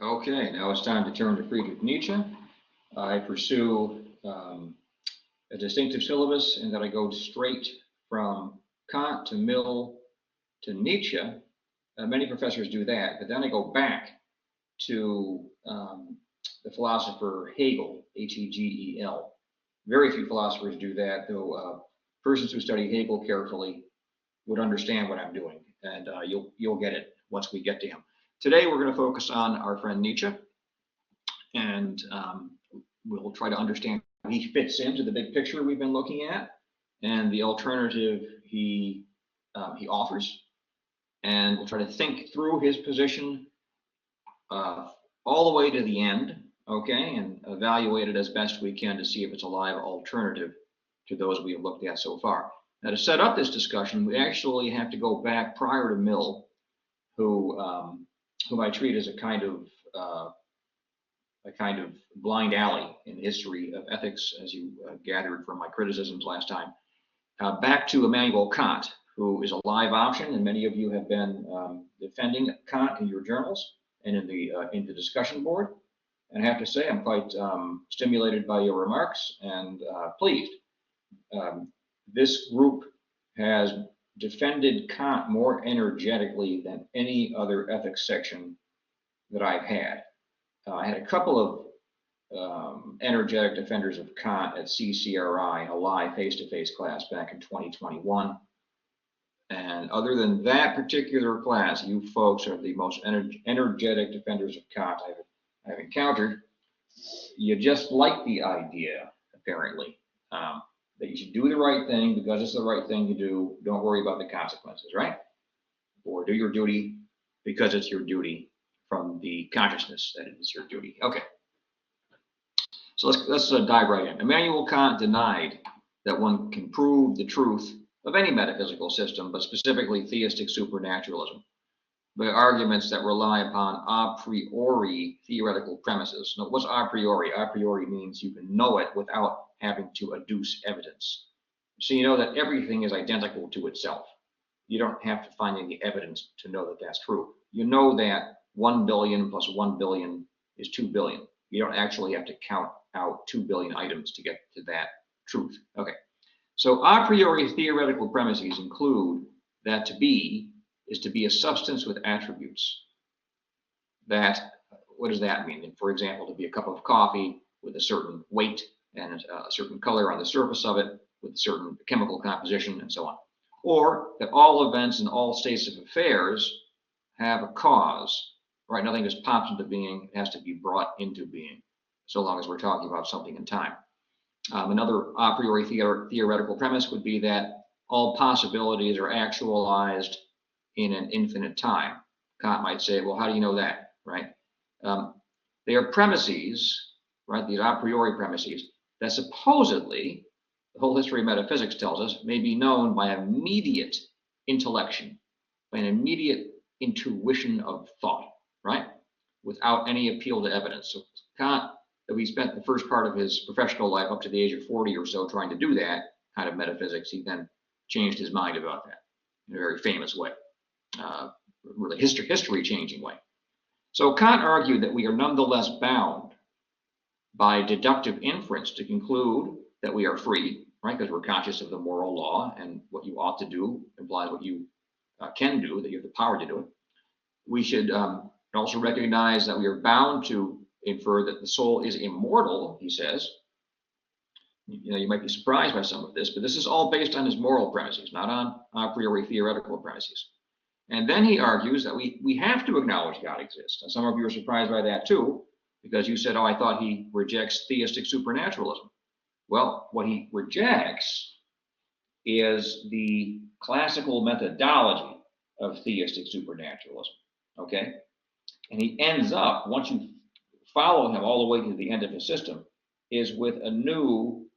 Okay, now it's time to turn to Friedrich Nietzsche. I pursue a distinctive syllabus in that I go straight from Kant to Mill to Nietzsche. Many professors do that, but then I go back to the philosopher Hegel, Hegel. Very few philosophers do that, though persons who study Hegel carefully would understand what I'm doing, and you'll get it once we get to him. Today we're going to focus on our friend Nietzsche, and we'll try to understand how he fits into the big picture we've been looking at, and the alternative he offers, and we'll try to think through his position all the way to the end, okay, and evaluate it as best we can to see if it's a live alternative to those we have looked at so far. Now, to set up this discussion, we actually have to go back prior to Mill, whom I treat as a kind of blind alley in the history of ethics, as you gathered from my criticisms last time. Back to Immanuel Kant, who is a live option, and many of you have been defending Kant in your journals and in the discussion board. And I have to say, I'm quite stimulated by your remarks and pleased. This group has defended Kant more energetically than any other ethics section that I've had. I had a couple of energetic defenders of Kant at CCRI, a live face-to-face class back in 2021. And other than that particular class, you folks are the most energetic defenders of Kant I've encountered. You just like the idea, apparently, that you should do the right thing because it's the right thing to do. Don't worry about the consequences, right? Or do your duty because it's your duty from the consciousness that it is your duty. Okay. So let's dive right in. Immanuel Kant denied that one can prove the truth of any metaphysical system, but specifically theistic supernaturalism, by arguments that rely upon a priori theoretical premises. Now, what's a priori? A priori means you can know it without having to adduce evidence. So you know that everything is identical to itself. You don't have to find any evidence to know that that's true. You know that 1 billion plus 1 billion is 2 billion. You don't actually have to count out 2 billion items to get to that truth. Okay. So a priori theoretical premises include that to be is to be a substance with attributes. That, what does that mean? And for example, to be a cup of coffee with a certain weight and a certain color on the surface of it with a certain chemical composition and so on. Or that all events and all states of affairs have a cause, right? Nothing just pops into being, it has to be brought into being, so long as we're talking about something in time. Another a priori theoretical premise would be that all possibilities are actualized in an infinite time. Kant might say, well, how do you know that, right? They are premises, right? These a priori premises that supposedly, the whole history of metaphysics tells us, may be known by immediate intellection, by an immediate intuition of thought, right? Without any appeal to evidence. So Kant, that we spent the first part of his professional life up to the age of 40 or so trying to do that kind of metaphysics, he then changed his mind about that in a very famous way, really history-changing way. So Kant argued that we are nonetheless bound by deductive inference to conclude that we are free, right? Because we're conscious of the moral law, and what you ought to do implies what you can do, that you have the power to do it. We should also recognize that we are bound to infer that the soul is immortal, he says. You know, you might be surprised by some of this, but this is all based on his moral premises, not on a priori theoretical premises. And then he argues that we have to acknowledge God exists. And some of you are surprised by that too, because you said, oh, I thought he rejects theistic supernaturalism. Well, what he rejects is the classical methodology of theistic supernaturalism, okay? And he ends up, once you follow him all the way to the end of his system, is with a new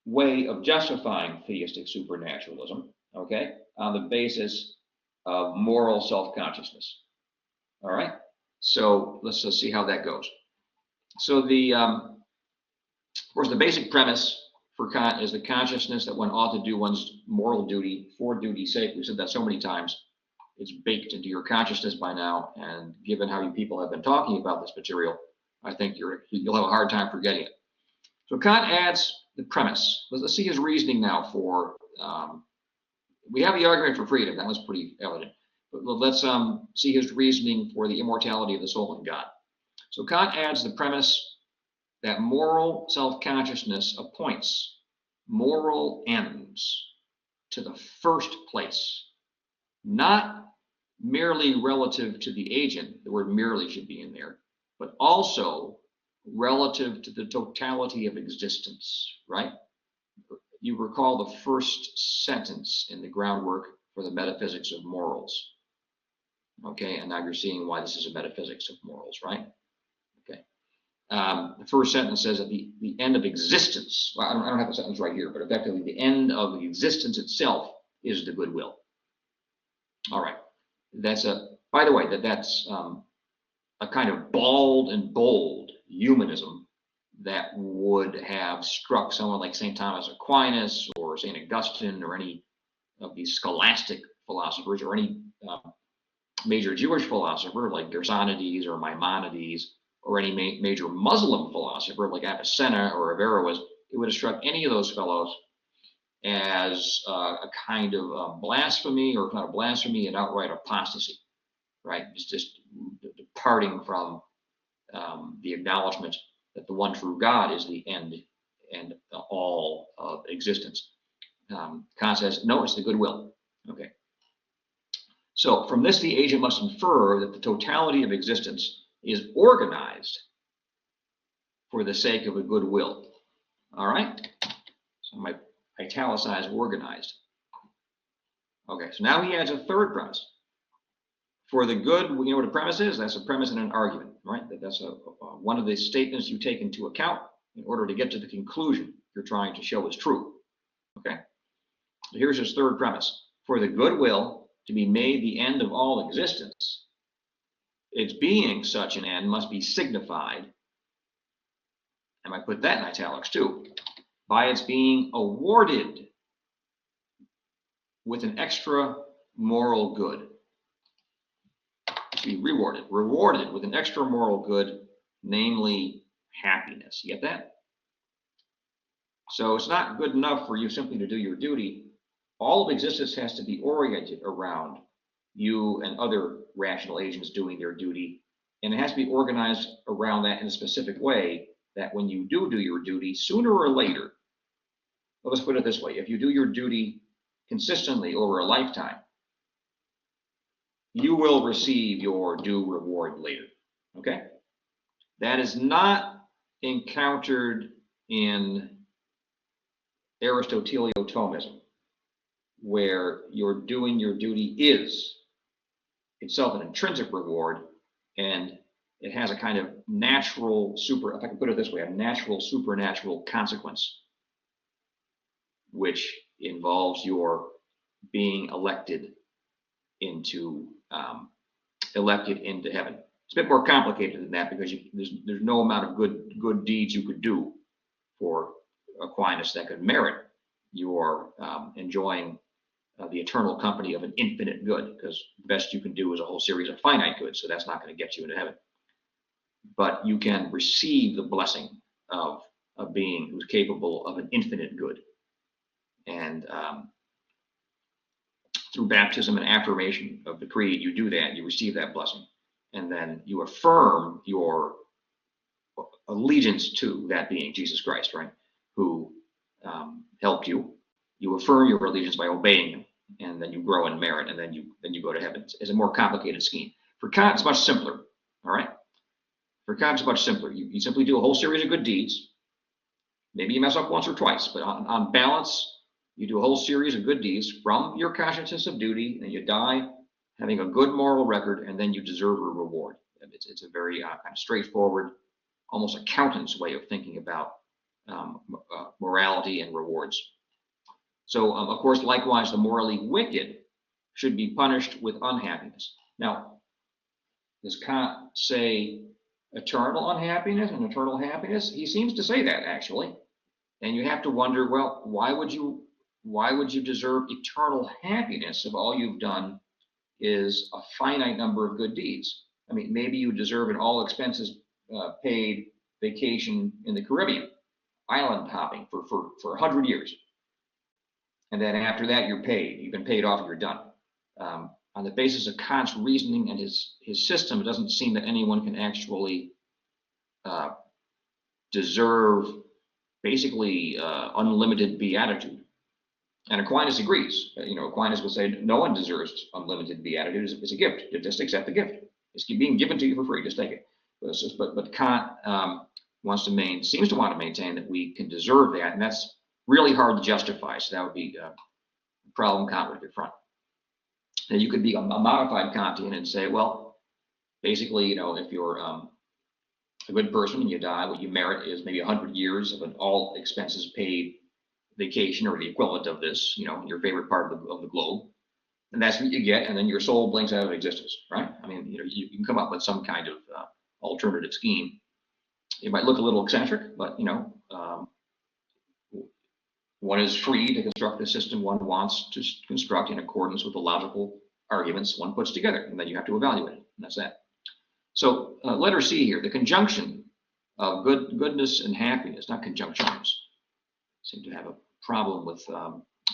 way of justifying theistic supernaturalism, okay, on the basis of moral self-consciousness. All right, so let's see how that goes. So of course, the basic premise for Kant is the consciousness that one ought to do one's moral duty for duty's sake. We've said that so many times. It's baked into your consciousness by now, and given how you people have been talking about this material, I think you'll have a hard time forgetting it. So Kant adds the premise. Let's see his reasoning now for, we have the argument for freedom. That was pretty evident. But let's see his reasoning for the immortality of the soul in God. So Kant adds the premise that moral self-consciousness appoints moral ends to the first place, not merely relative to the agent, the word merely should be in there, but also relative to the totality of existence, right? You recall the first sentence in the groundwork for the metaphysics of morals. Okay, and now you're seeing why this is a metaphysics of morals, right? Okay. The first sentence says at the end of existence, well, I don't have the sentence right here, but effectively the end of the existence itself is the goodwill. All right. That's by the way, that's a kind of bald and bold humanism that would have struck someone like St. Thomas Aquinas or St. Augustine or any of these scholastic philosophers or any major Jewish philosopher like Gersonides or Maimonides or any major Muslim philosopher like Avicenna or Averroes. It would have struck any of those fellows as a kind of blasphemy or kind of blasphemy and outright apostasy, right? It's just departing from the acknowledgement that the one true God is the end and all of existence. Kant says, no, it's the goodwill. Okay. So from this, the agent must infer that the totality of existence is organized for the sake of a goodwill. All right. So my italicized organized. Okay. So now he adds a third premise. For the good, you know what a premise is? That's a premise in an argument, right? That's one of the statements you take into account in order to get to the conclusion you're trying to show is true. Okay. So here's his third premise. For the goodwill to be made the end of all existence, its being such an end must be signified, and I put that in italics too, by its being awarded with an extra moral good. To be rewarded with an extra moral good, namely happiness. You get that? So it's not good enough for you simply to do your duty. All of existence has to be oriented around you and other rational agents doing their duty, and it has to be organized around that in a specific way that when you do your duty, sooner or later, well, let's put it this way, if you do your duty consistently over a lifetime, you will receive your due reward later, okay? That is not encountered in Aristotelian-Thomism, where you're doing your duty is itself an intrinsic reward, and it has a kind of natural if I can put it this way, a natural supernatural consequence, which involves your being elected into heaven. It's a bit more complicated than that because there's no amount of good deeds you could do for Aquinas that could merit your enjoying the eternal company of an infinite good, because the best you can do is a whole series of finite goods, so that's not going to get you into heaven. But you can receive the blessing of a being who's capable of an infinite good. And through baptism and affirmation of the creed, you do that, you receive that blessing, and then you affirm your allegiance to that being, Jesus Christ, right, who helped you. You affirm your allegiance by obeying him, and then you grow in merit, and then you go to heaven. It's a more complicated scheme. For Kant, it's much simpler, all right? For Kant, it's much simpler. You simply do a whole series of good deeds. Maybe you mess up once or twice, but on balance, you do a whole series of good deeds from your consciousness of duty, and you die having a good moral record, and then you deserve a reward. It's a very kind of straightforward, almost accountant's way of thinking about morality and rewards. So, of course, likewise, the morally wicked should be punished with unhappiness. Now, does Kant say eternal unhappiness and eternal happiness? He seems to say that, actually. And you have to wonder, well, why would you deserve eternal happiness if all you've done is a finite number of good deeds. I mean, maybe you deserve an all expenses paid vacation in the Caribbean, island hopping for 100 years. And then after that, you're paid. You've been paid off, you're done. On the basis of Kant's reasoning and his system, it doesn't seem that anyone can actually deserve basically unlimited beatitude. And Aquinas agrees. Aquinas would say no one deserves unlimited beatitude. It's a gift. Just accept the gift. It's being given to you for free. Just take it. But Kant seems to want to maintain that we can deserve that, and that's really hard to justify. So that would be a problem Kant would confront. Now you could be a modified Kantian and say, well, basically, if you're a good person and you die, what you merit is maybe 100 years of an all expenses paid vacation, or the equivalent of this, your favorite part of the globe, and that's what you get, and then your soul blinks out of existence, right? I mean, you can come up with some kind of alternative scheme. It might look a little eccentric, but one is free to construct a system one wants to construct in accordance with the logical arguments one puts together, and then you have to evaluate it, and that's that. So letter C here, the conjunction of goodness and happiness, not conjunctions. Seem to have a problem with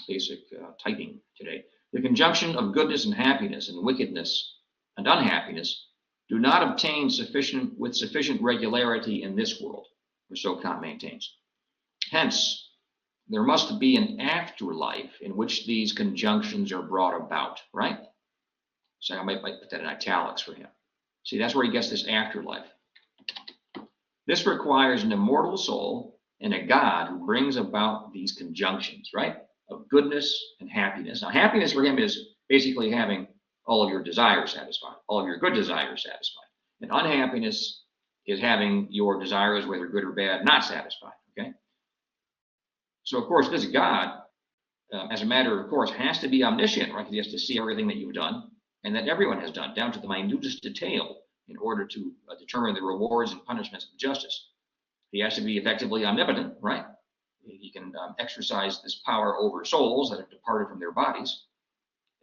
basic typing today. The conjunction of goodness and happiness and wickedness and unhappiness do not obtain with sufficient regularity in this world, or so Kant maintains. Hence, there must be an afterlife in which these conjunctions are brought about, right? So I might put that in italics for him. See, that's where he gets this afterlife. This requires an immortal soul and a God who brings about these conjunctions, right? Of goodness and happiness. Now, happiness for him is basically having all of your desires satisfied, all of your good desires satisfied. And unhappiness is having your desires, whether good or bad, not satisfied, okay? So, of course, this God, as a matter of course, has to be omniscient, right? He has to see everything that you've done and that everyone has done, down to the minutest detail, in order to determine the rewards and punishments of justice. He has to be effectively omnipotent, right? He can exercise this power over souls that have departed from their bodies.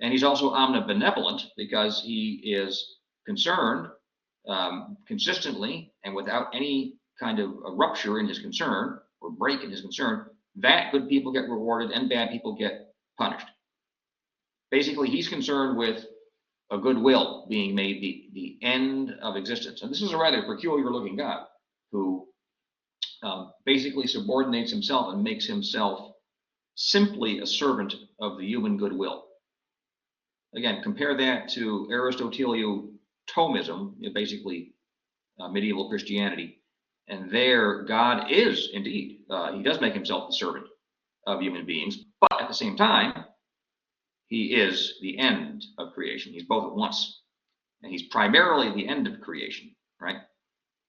And he's also omnibenevolent because he is concerned consistently and without any kind of a rupture in his concern or break in his concern, that good people get rewarded and bad people get punished. Basically, he's concerned with a goodwill being made the end of existence. And this is a rather peculiar looking God who basically subordinates himself and makes himself simply a servant of the human goodwill. Again, compare that to Aristotelian Thomism, basically medieval Christianity. And there, God is indeed, he does make himself the servant of human beings, but at the same time, he is the end of creation. He's both at once. And he's primarily the end of creation, right?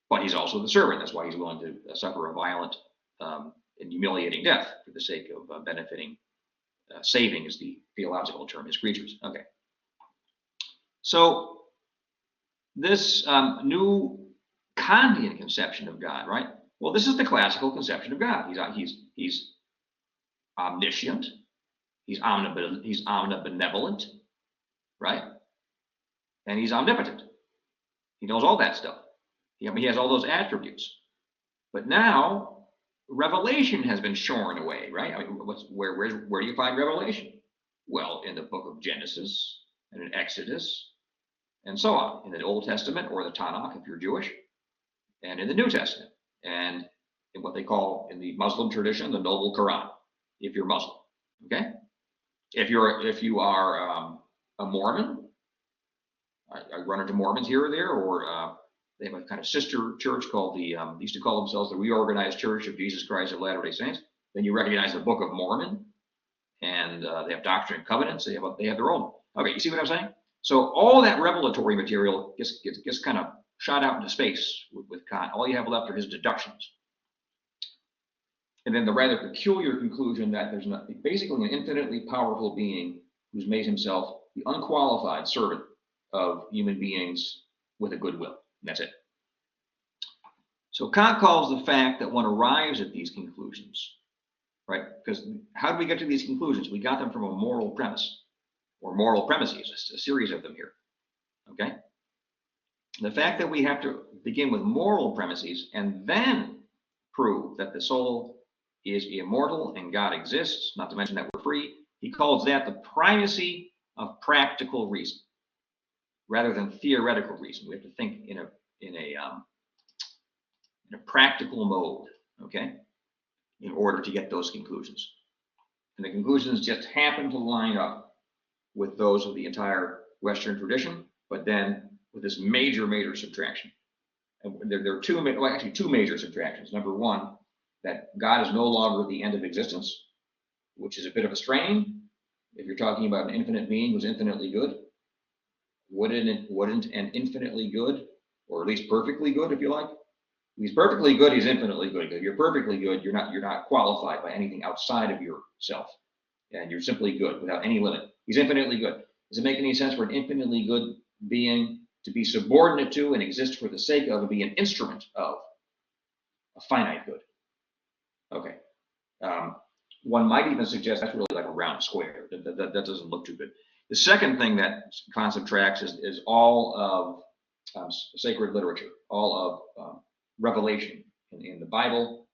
But he's also the servant. That's why he's willing to suffer a violent and humiliating death for the sake of benefiting, saving is the theological term, his creatures. Okay. So this new Kantian conception of God, right? Well, this is the classical conception of God. He's omniscient. He's omnibenevolent, right? And he's omnipotent. He knows all that stuff. He has all those attributes. But now revelation has been shorn away, right? I mean, where do you find revelation? Well, in the book of Genesis and in Exodus and so on, in the Old Testament or the Tanakh if you're Jewish, and in the New Testament, and in what they call in the Muslim tradition the Noble Quran if you're Muslim. Okay. If you are a Mormon, I run into Mormons here or there, or they have a kind of sister church called they used to call themselves the Reorganized Church of Jesus Christ of Latter-day Saints. Then you recognize the Book of Mormon, and they have Doctrine and Covenants. They have their own. Okay, you see what I'm saying? So all that revelatory material gets kind of shot out into space with Kant. All you have left are his deductions. And then the rather peculiar conclusion that there's basically an infinitely powerful being who's made himself the unqualified servant of human beings with a goodwill. And that's it. So Kant calls the fact that one arrives at these conclusions, right? Because how do we get to these conclusions? We got them from a moral premise. or moral premises, a series of them here. Okay? The fact that we have to begin with moral premises and then prove that the soul is immortal and God exists, not to mention that we're free, he calls that the primacy of practical reason rather than theoretical reason. We have to think in a practical mode, okay, in order to get those conclusions. And the conclusions just happen to line up with those of the entire Western tradition, but then with this major subtraction. And there are two major subtractions. Number one, that God is no longer the end of existence, which is a bit of a strain. If you're talking about an infinite being who's infinitely good, wouldn't an infinitely good, or at least perfectly good, if you like? If he's perfectly good, he's infinitely good. If you're perfectly good, you're not qualified by anything outside of yourself, and you're simply good without any limit. He's infinitely good. Does it make any sense for an infinitely good being to be subordinate to and exist for the sake of and be an instrument of a finite good? Okay. One might even suggest that's really like a round square. That doesn't look too good. The second thing that concept tracks is all of sacred literature, all of revelation in the Bible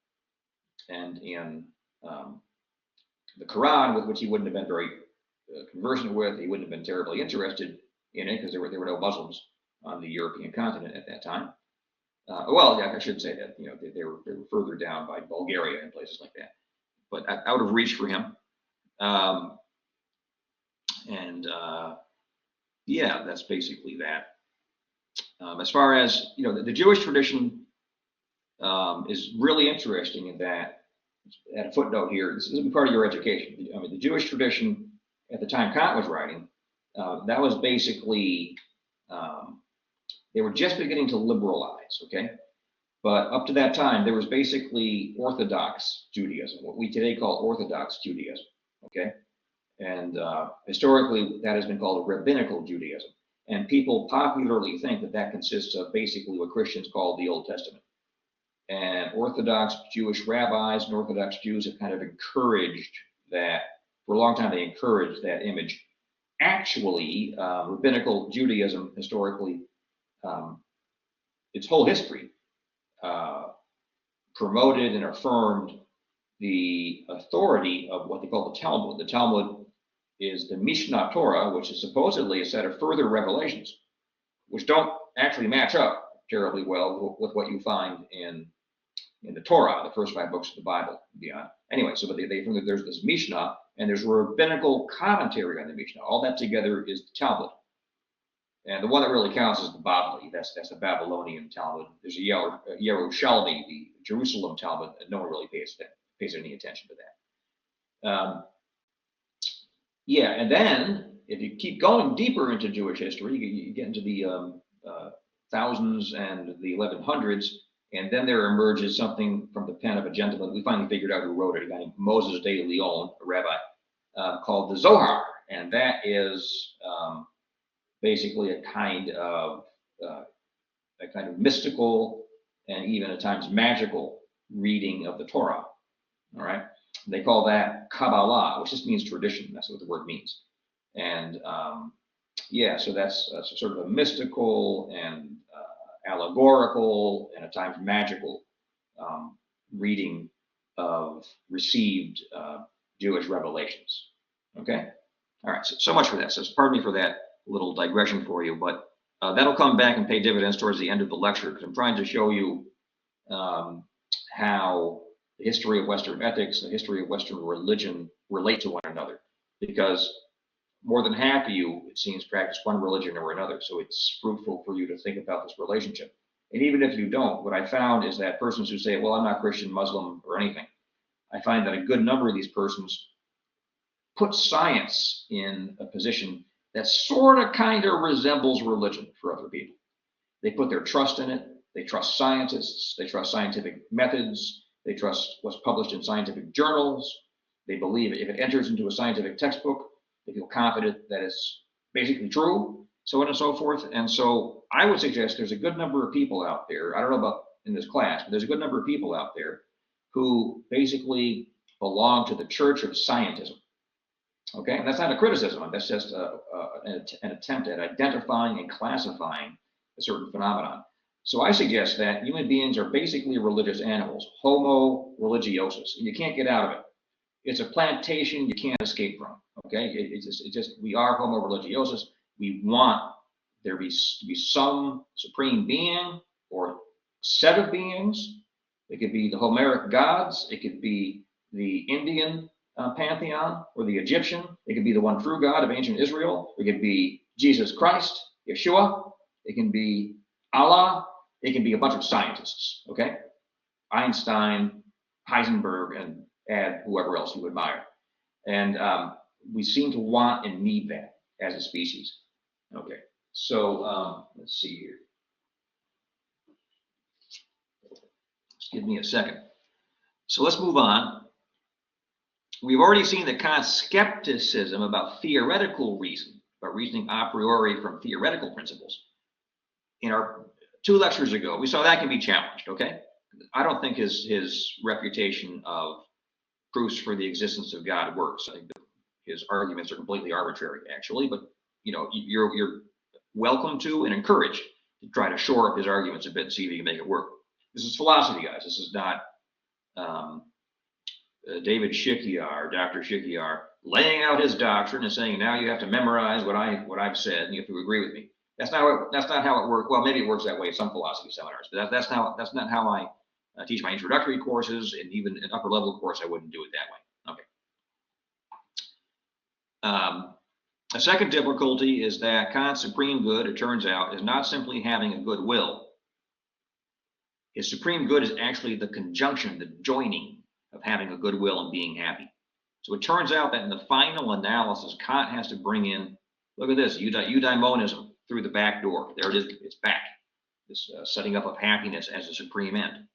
and in the Quran, with which he wouldn't have been very conversant with. He wouldn't have been terribly interested in it because there were no Muslims on the European continent at that time. Well, yeah, I shouldn't say that. They were further down by Bulgaria and places like that, but out of reach for him. Yeah, that's basically that. As far as the Jewish tradition is really interesting in that. At a footnote here, this will be part of your education. I mean, the Jewish tradition at the time Kant was writing, that was basically they were just beginning to liberalize, okay? But up to that time, there was basically Orthodox Judaism, what we today call Orthodox Judaism, okay? And historically, that has been called rabbinical Judaism. And people popularly think that consists of basically what Christians call the Old Testament. And Orthodox Jewish rabbis and Orthodox Jews have kind of encouraged that, for a long time, they encouraged that image. Actually, rabbinical Judaism, historically, its whole history, promoted and affirmed the authority of what they call the Talmud. The Talmud is the Mishnah Torah, which is supposedly a set of further revelations, which don't actually match up terribly well with what you find in the Torah, the first 5 books of the Bible, and beyond. Anyway, so there's this Mishnah, and there's rabbinical commentary on the Mishnah. All that together is the Talmud. And the one that really counts is the Bavli. That's the Babylonian Talmud. There's a Yerushalmi, the Jerusalem Talmud, and no one really pays any attention to that. Yeah, and then if you keep going deeper into Jewish history, you get into the thousands and the 1100s, and then there emerges something from the pen of a gentleman. We finally figured out who wrote it, a guy named Moses de Leon, a rabbi, called the Zohar, and that is basically a kind of mystical and even at times magical reading of the Torah. All right, they call that Kabbalah, which just means tradition. That's what the word means. And yeah, so that's sort of a mystical and allegorical and at times magical reading of received Jewish revelations. Okay, all right. So much for that. So pardon me for that little digression for you, but that'll come back and pay dividends towards the end of the lecture, because I'm trying to show you how the history of Western ethics, the history of Western religion relate to one another, because more than half of you, it seems, practice one religion or another. So it's fruitful for you to think about this relationship. And even if you don't, what I found is that persons who say, well, I'm not Christian, Muslim, or anything, I find that a good number of these persons put science in a position that sort of kind of resembles religion for other people. They put their trust in it. They trust scientists. They trust scientific methods. They trust what's published in scientific journals. They believe if it enters into a scientific textbook, they feel confident that it's basically true, so on and so forth. And so I would suggest there's a good number of people out there, I don't know about in this class, but there's a good number of people out there who basically belong to the Church of Scientism. Okay, and that's not a criticism. That's just an attempt at identifying and classifying a certain phenomenon. So I suggest that human beings are basically religious animals, homo religiosus, and you can't get out of it. It's a plantation you can't escape from. Okay, it's just we are homo religiosus. We want there to be some supreme being or set of beings. It could be the Homeric gods. It could be the Indian pantheon or the Egyptian. It could be the one true God of ancient Israel. It could be Jesus Christ, Yeshua. It can be Allah. It can be a bunch of scientists. Okay, Einstein, Heisenberg, and add whoever else you admire. And we seem to want and need that as a species. Okay, so let's see here. Just give me a second. So let's move on. We've already seen that Kant's skepticism about theoretical reason, about reasoning a priori from theoretical principles. In our 2 lectures ago, we saw that can be challenged, okay? I don't think his refutation of proofs for the existence of God works. I think his arguments are completely arbitrary, actually, but you know, you're welcome to and encouraged to try to shore up his arguments a bit and see if you can make it work. This is philosophy, guys. This is not David Shichyar, Dr. Shichyar, laying out his doctrine and saying, now you have to memorize what I've said and you have to agree with me. That's not how it works. Well, maybe it works that way in some philosophy seminars, but that's not how I teach my introductory courses, and even an upper level course, I wouldn't do it that way. Okay. A second difficulty is that Kant's supreme good, it turns out, is not simply having a good will. His supreme good is actually the conjunction, the joining of having a good will and being happy. So it turns out that in the final analysis, Kant has to bring in, look at this, eudaimonism through the back door. There it is, it's back. This setting up of happiness as a supreme end.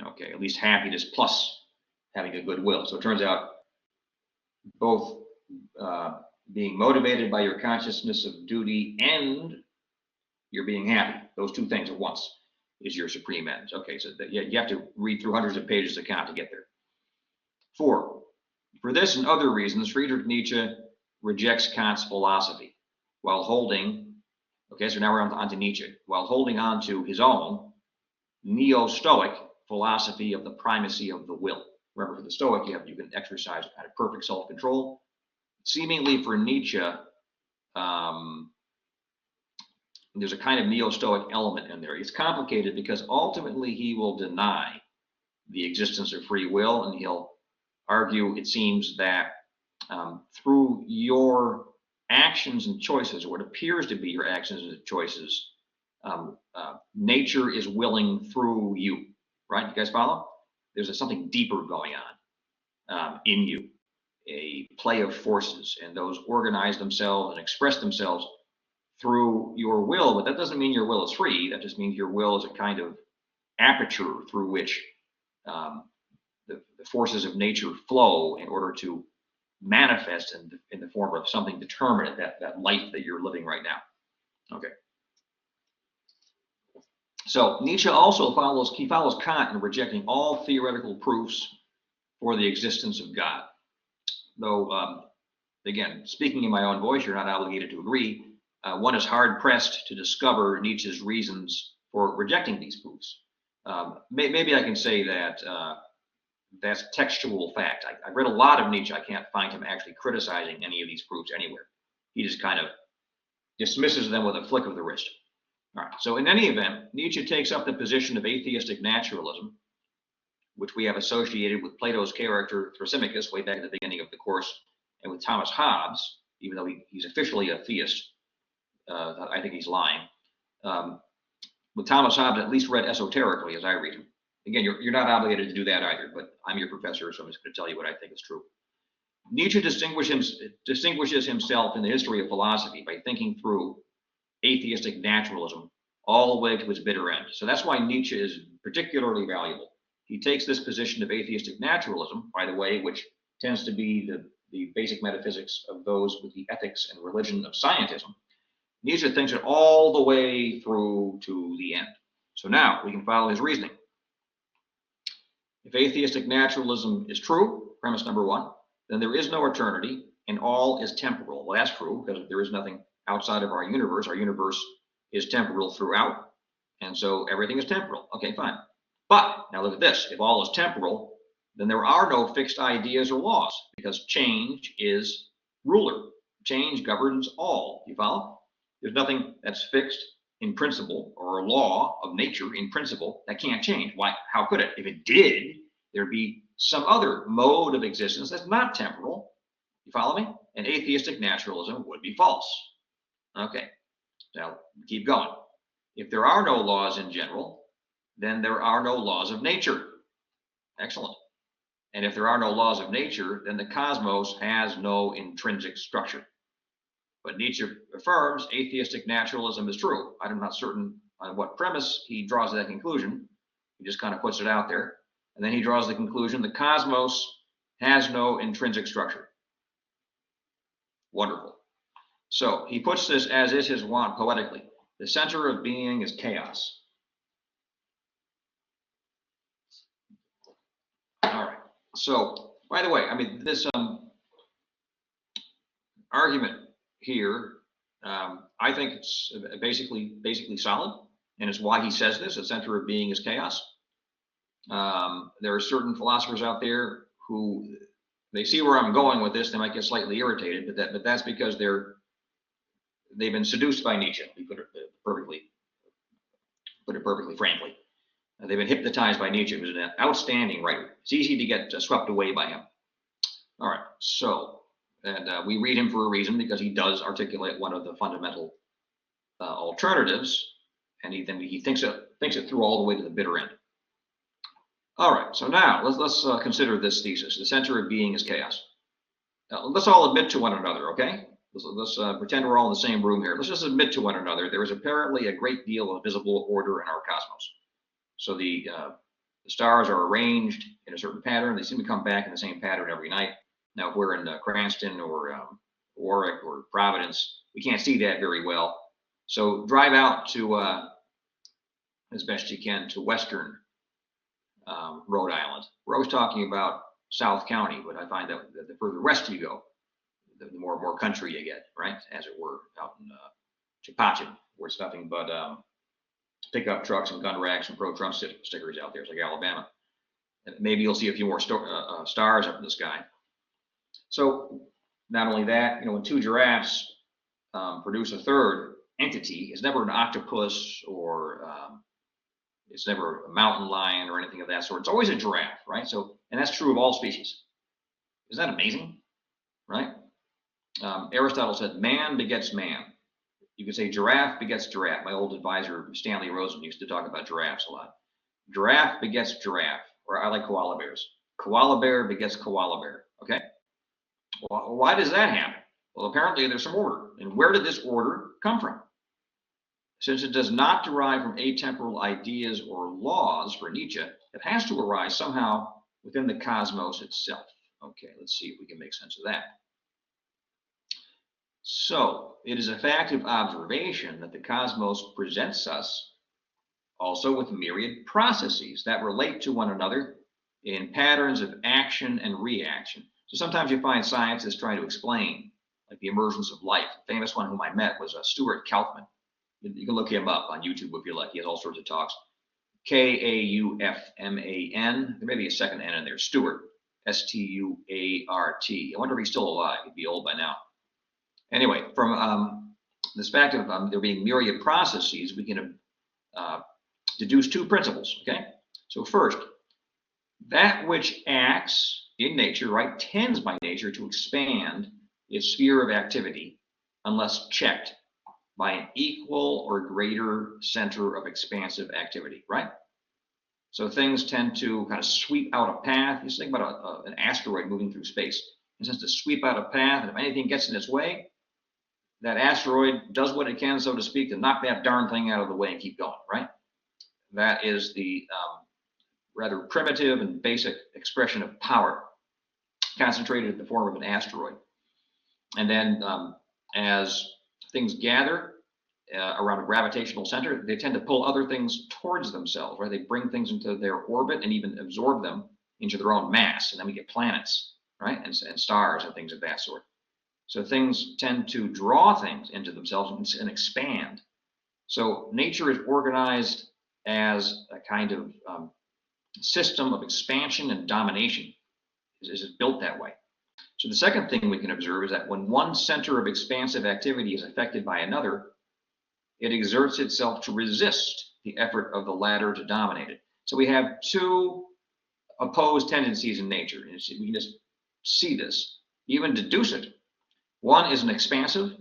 Okay, at least happiness plus having a good will. So it turns out both being motivated by your consciousness of duty and you're being happy, those two things at once is your supreme end. Okay, so you have to read through hundreds of pages of Kant to get there. 4, for this and other reasons, Friedrich Nietzsche rejects Kant's philosophy while holding, okay, so now we're on to Nietzsche, while holding on to his own neo-Stoic philosophy of the primacy of the will. Remember, for the Stoic, you can exercise a kind of perfect self-control. Seemingly for Nietzsche, there's a kind of neo-Stoic element in there. It's complicated because ultimately he will deny the existence of free will, and he'll argue, it seems, that through your actions and choices, or what appears to be your actions and choices, nature is willing through you, right? You guys follow? There's something deeper going on in you, a play of forces, and those organize themselves and express themselves through your will, but that doesn't mean your will is free. That just means your will is a kind of aperture through which the forces of nature flow in order to manifest in the form of something determinate, that life that you're living right now. Okay. So Nietzsche also follows Kant in rejecting all theoretical proofs for the existence of God. Though, again, speaking in my own voice, you're not obligated to agree. One is hard pressed to discover Nietzsche's reasons for rejecting these proofs. Maybe I can say that that's textual fact. I've read a lot of Nietzsche. I can't find him actually criticizing any of these proofs anywhere. He just kind of dismisses them with a flick of the wrist. All right. So in any event, Nietzsche takes up the position of atheistic naturalism, which we have associated with Plato's character Thrasymachus way back at the beginning of the course, and with Thomas Hobbes, even though he's officially a theist. I think he's lying. With Thomas Hobbes, at least read esoterically as I read him. Again, you're not obligated to do that either, but I'm your professor, so I'm just going to tell you what I think is true. Nietzsche distinguishes himself in the history of philosophy by thinking through atheistic naturalism all the way to its bitter end. So that's why Nietzsche is particularly valuable. He takes this position of atheistic naturalism, by the way, which tends to be the basic metaphysics of those with the ethics and religion of scientism. Nietzsche thinks it all the way through to the end. So now we can follow his reasoning. If atheistic naturalism is true, premise number 1, then there is no eternity, and all is temporal. Well, that's true, because there is nothing outside of our universe. Our universe is temporal throughout, and so everything is temporal. Okay, fine. But now look at this. If all is temporal, then there are no fixed ideas or laws, because change is ruler. Change governs all. You follow? There's nothing that's fixed in principle, or a law of nature in principle, that can't change. Why? How could it? If it did, there'd be some other mode of existence that's not temporal. You follow me? And atheistic naturalism would be false. Okay, now keep going. If there are no laws in general, then there are no laws of nature. Excellent. And if there are no laws of nature, then the cosmos has no intrinsic structure. But Nietzsche affirms atheistic naturalism is true. I'm not certain on what premise he draws that conclusion. He just kind of puts it out there. And then he draws the conclusion the cosmos has no intrinsic structure. Wonderful. So he puts this, as is his wont, poetically. The center of being is chaos. All right. So, by the way, I mean, this argument here, I think it's basically solid, and it's why he says this. The center of being is chaos. There are certain philosophers out there who they see where I'm going with this. They might get slightly irritated, but that's because they've been seduced by Nietzsche. We put it perfectly frankly. They've been hypnotized by Nietzsche, who's an outstanding writer. It's easy to get swept away by him. All right, so, and we read him for a reason, because he does articulate one of the fundamental alternatives, and he thinks it through all the way to the bitter end. All right, so now let's consider this thesis. The center of being is chaos. Let's all admit to one another, okay? Let's pretend we're all in the same room here. Let's just admit to one another there is apparently a great deal of visible order in our cosmos. So the stars are arranged in a certain pattern. They seem to come back in the same pattern every night. Now, if we're in Cranston or Warwick or Providence, we can't see that very well. So drive out to, as best you can, to western Rhode Island. We're always talking about South County, but I find that the further west you go, the more country you get, right? As it were, out in Chepachet, where it's nothing but pickup trucks and gun racks and pro-Trump stickers out there. It's like Alabama. And maybe you'll see a few more stars up in the sky. So not only that, when two giraffes produce a third entity, it's never an octopus or it's never a mountain lion or anything of that sort. It's always a giraffe, right? So, and that's true of all species. Isn't that amazing, right? Aristotle said, man begets man. You could say giraffe begets giraffe. My old advisor, Stanley Rosen, used to talk about giraffes a lot. Giraffe begets giraffe, or I like koala bears. Koala bear begets koala bear, okay? Well, why does that happen? Well, apparently there's some order. And where did this order come from? Since it does not derive from atemporal ideas or laws for Nietzsche, it has to arise somehow within the cosmos itself. Okay, let's see if we can make sense of that. So, it is a fact of observation that the cosmos presents us also with myriad processes that relate to one another in patterns of action and reaction. So sometimes you find scientists trying to explain, like the emergence of life. The famous one whom I met was Stuart Kauffman. You can look him up on YouTube if you like. He has all sorts of talks. Kauffman. There may be a second N in there. Stuart. Stuart. I wonder if he's still alive. He'd be old by now. Anyway, from this fact of there being myriad processes, we can deduce two principles, okay? So first, that which acts in nature, right, tends by nature to expand its sphere of activity unless checked by an equal or greater center of expansive activity, right? So things tend to kind of sweep out a path. Just think about an asteroid moving through space. It tends to sweep out a path, and if anything gets in its way, that asteroid does what it can, so to speak, to knock that darn thing out of the way and keep going, right? That is the rather primitive and basic expression of power, concentrated in the form of an asteroid. And then as things gather around a gravitational center, they tend to pull other things towards themselves, right? They bring things into their orbit and even absorb them into their own mass, and then we get planets. right? And stars and things of that sort. So things tend to draw things into themselves and expand. So nature is organized as a kind of system of expansion and domination. Is built that way. So the second thing we can observe is that when one center of expansive activity is affected by another, it exerts itself to resist the effort of the latter to dominate it. So we have two opposed tendencies in nature. We can just see this, even deduce it. One is an expansive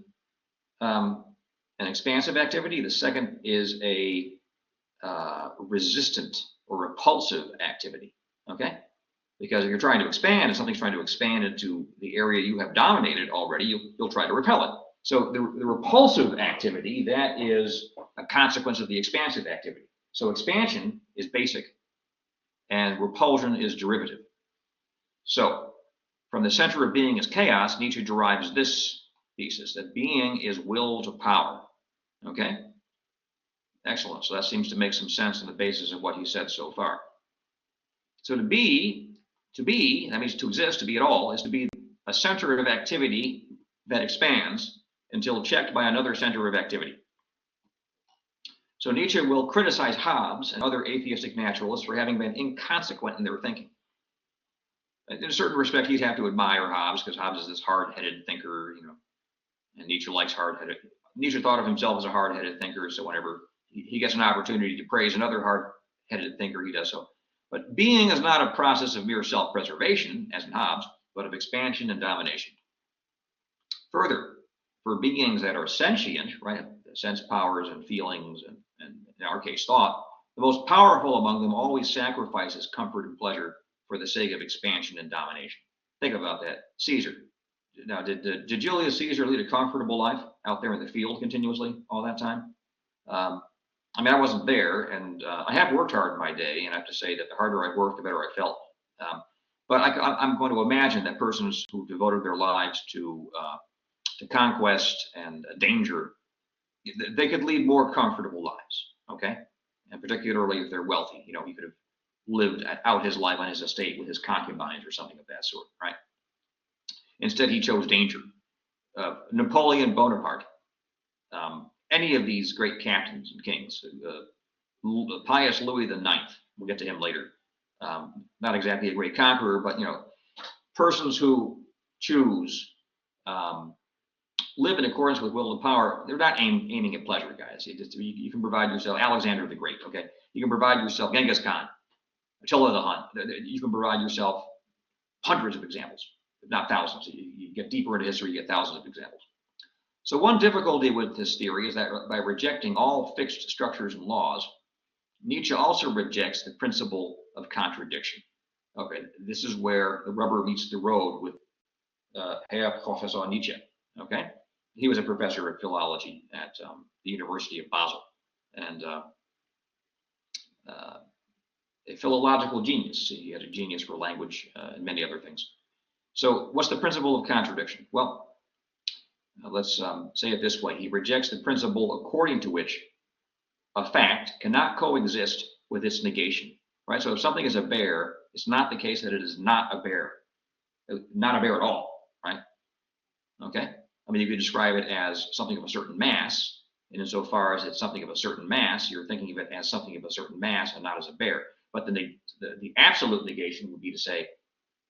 activity. The second is a resistant or repulsive activity. Okay, because if you're trying to expand, if something's trying to expand into the area you have dominated already, you'll try to repel it. So the repulsive activity, that is a consequence of the expansive activity. So expansion is basic and repulsion is derivative. So from the center of being as chaos, Nietzsche derives this thesis, that being is will to power. Okay? Excellent. So that seems to make some sense on the basis of what he said so far. So to be, that means to exist, to be at all, is to be a center of activity that expands until checked by another center of activity. So Nietzsche will criticize Hobbes and other atheistic naturalists for having been inconsequent in their thinking. In a certain respect, he'd have to admire Hobbes because Hobbes is this hard-headed thinker, and Nietzsche likes hard-headed. Nietzsche thought of himself as a hard-headed thinker, so whenever he gets an opportunity to praise another hard-headed thinker, he does so. But being is not a process of mere self-preservation, as in Hobbes, but of expansion and domination. Further, for beings that are sentient, right, sense powers and feelings, and in our case, thought, the most powerful among them always sacrifices comfort and pleasure for the sake of expansion and domination. Think about that. Caesar. Now, did Julius Caesar lead a comfortable life out there in the field continuously all that time? I mean, I wasn't there, and I have worked hard in my day, and I have to say that the harder I worked, the better I felt. But I'm going to imagine that persons who devoted their lives to conquest and danger, they could lead more comfortable lives, okay? And particularly if they're wealthy, he could have lived out his life on his estate with his concubines or something of that sort, right? Instead, he chose danger. Napoleon Bonaparte, any of these great captains and kings, pious Louis IX, we'll get to him later. Not exactly a great conqueror, but persons who choose live in accordance with will to power. They're not aiming at pleasure, guys. You can provide yourself Alexander the Great. Okay, you can provide yourself Genghis Khan, Attila the Hun. You can provide yourself hundreds of examples, if not thousands. You get deeper into history, you get thousands of examples. So one difficulty with this theory is that by rejecting all fixed structures and laws, Nietzsche also rejects the principle of contradiction. Okay, this is where the rubber meets the road with Herr Professor Nietzsche. Okay, he was a professor of philology at the University of Basel, and a philological genius. He had a genius for language and many other things. So what's the principle of contradiction? Well, let's say it this way. He rejects the principle according to which a fact cannot coexist with its negation, right? So if something is a bear, it's not the case that it is not a bear at all, right? Okay? I mean, you could describe it as something of a certain mass, and insofar as it's something of a certain mass, you're thinking of it as something of a certain mass and not as a bear. But the absolute negation would be to say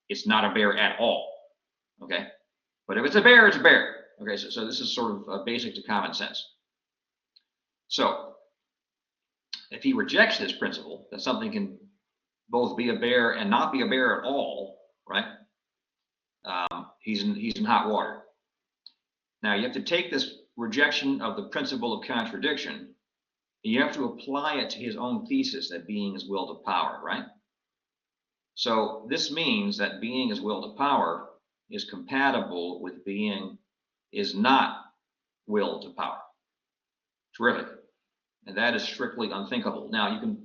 it's not a bear at all, okay? But if it's a bear, it's a bear. Okay, so this is sort of basic to common sense. So if he rejects this principle that something can both be a bear and not be a bear at all, right? He's in hot water. Now you have to take this rejection of the principle of contradiction, and you have to apply it to his own thesis that being is will to power, right? So this means that being is will to power is compatible with being is not will to power. Terrific. And that is strictly unthinkable. Now you can,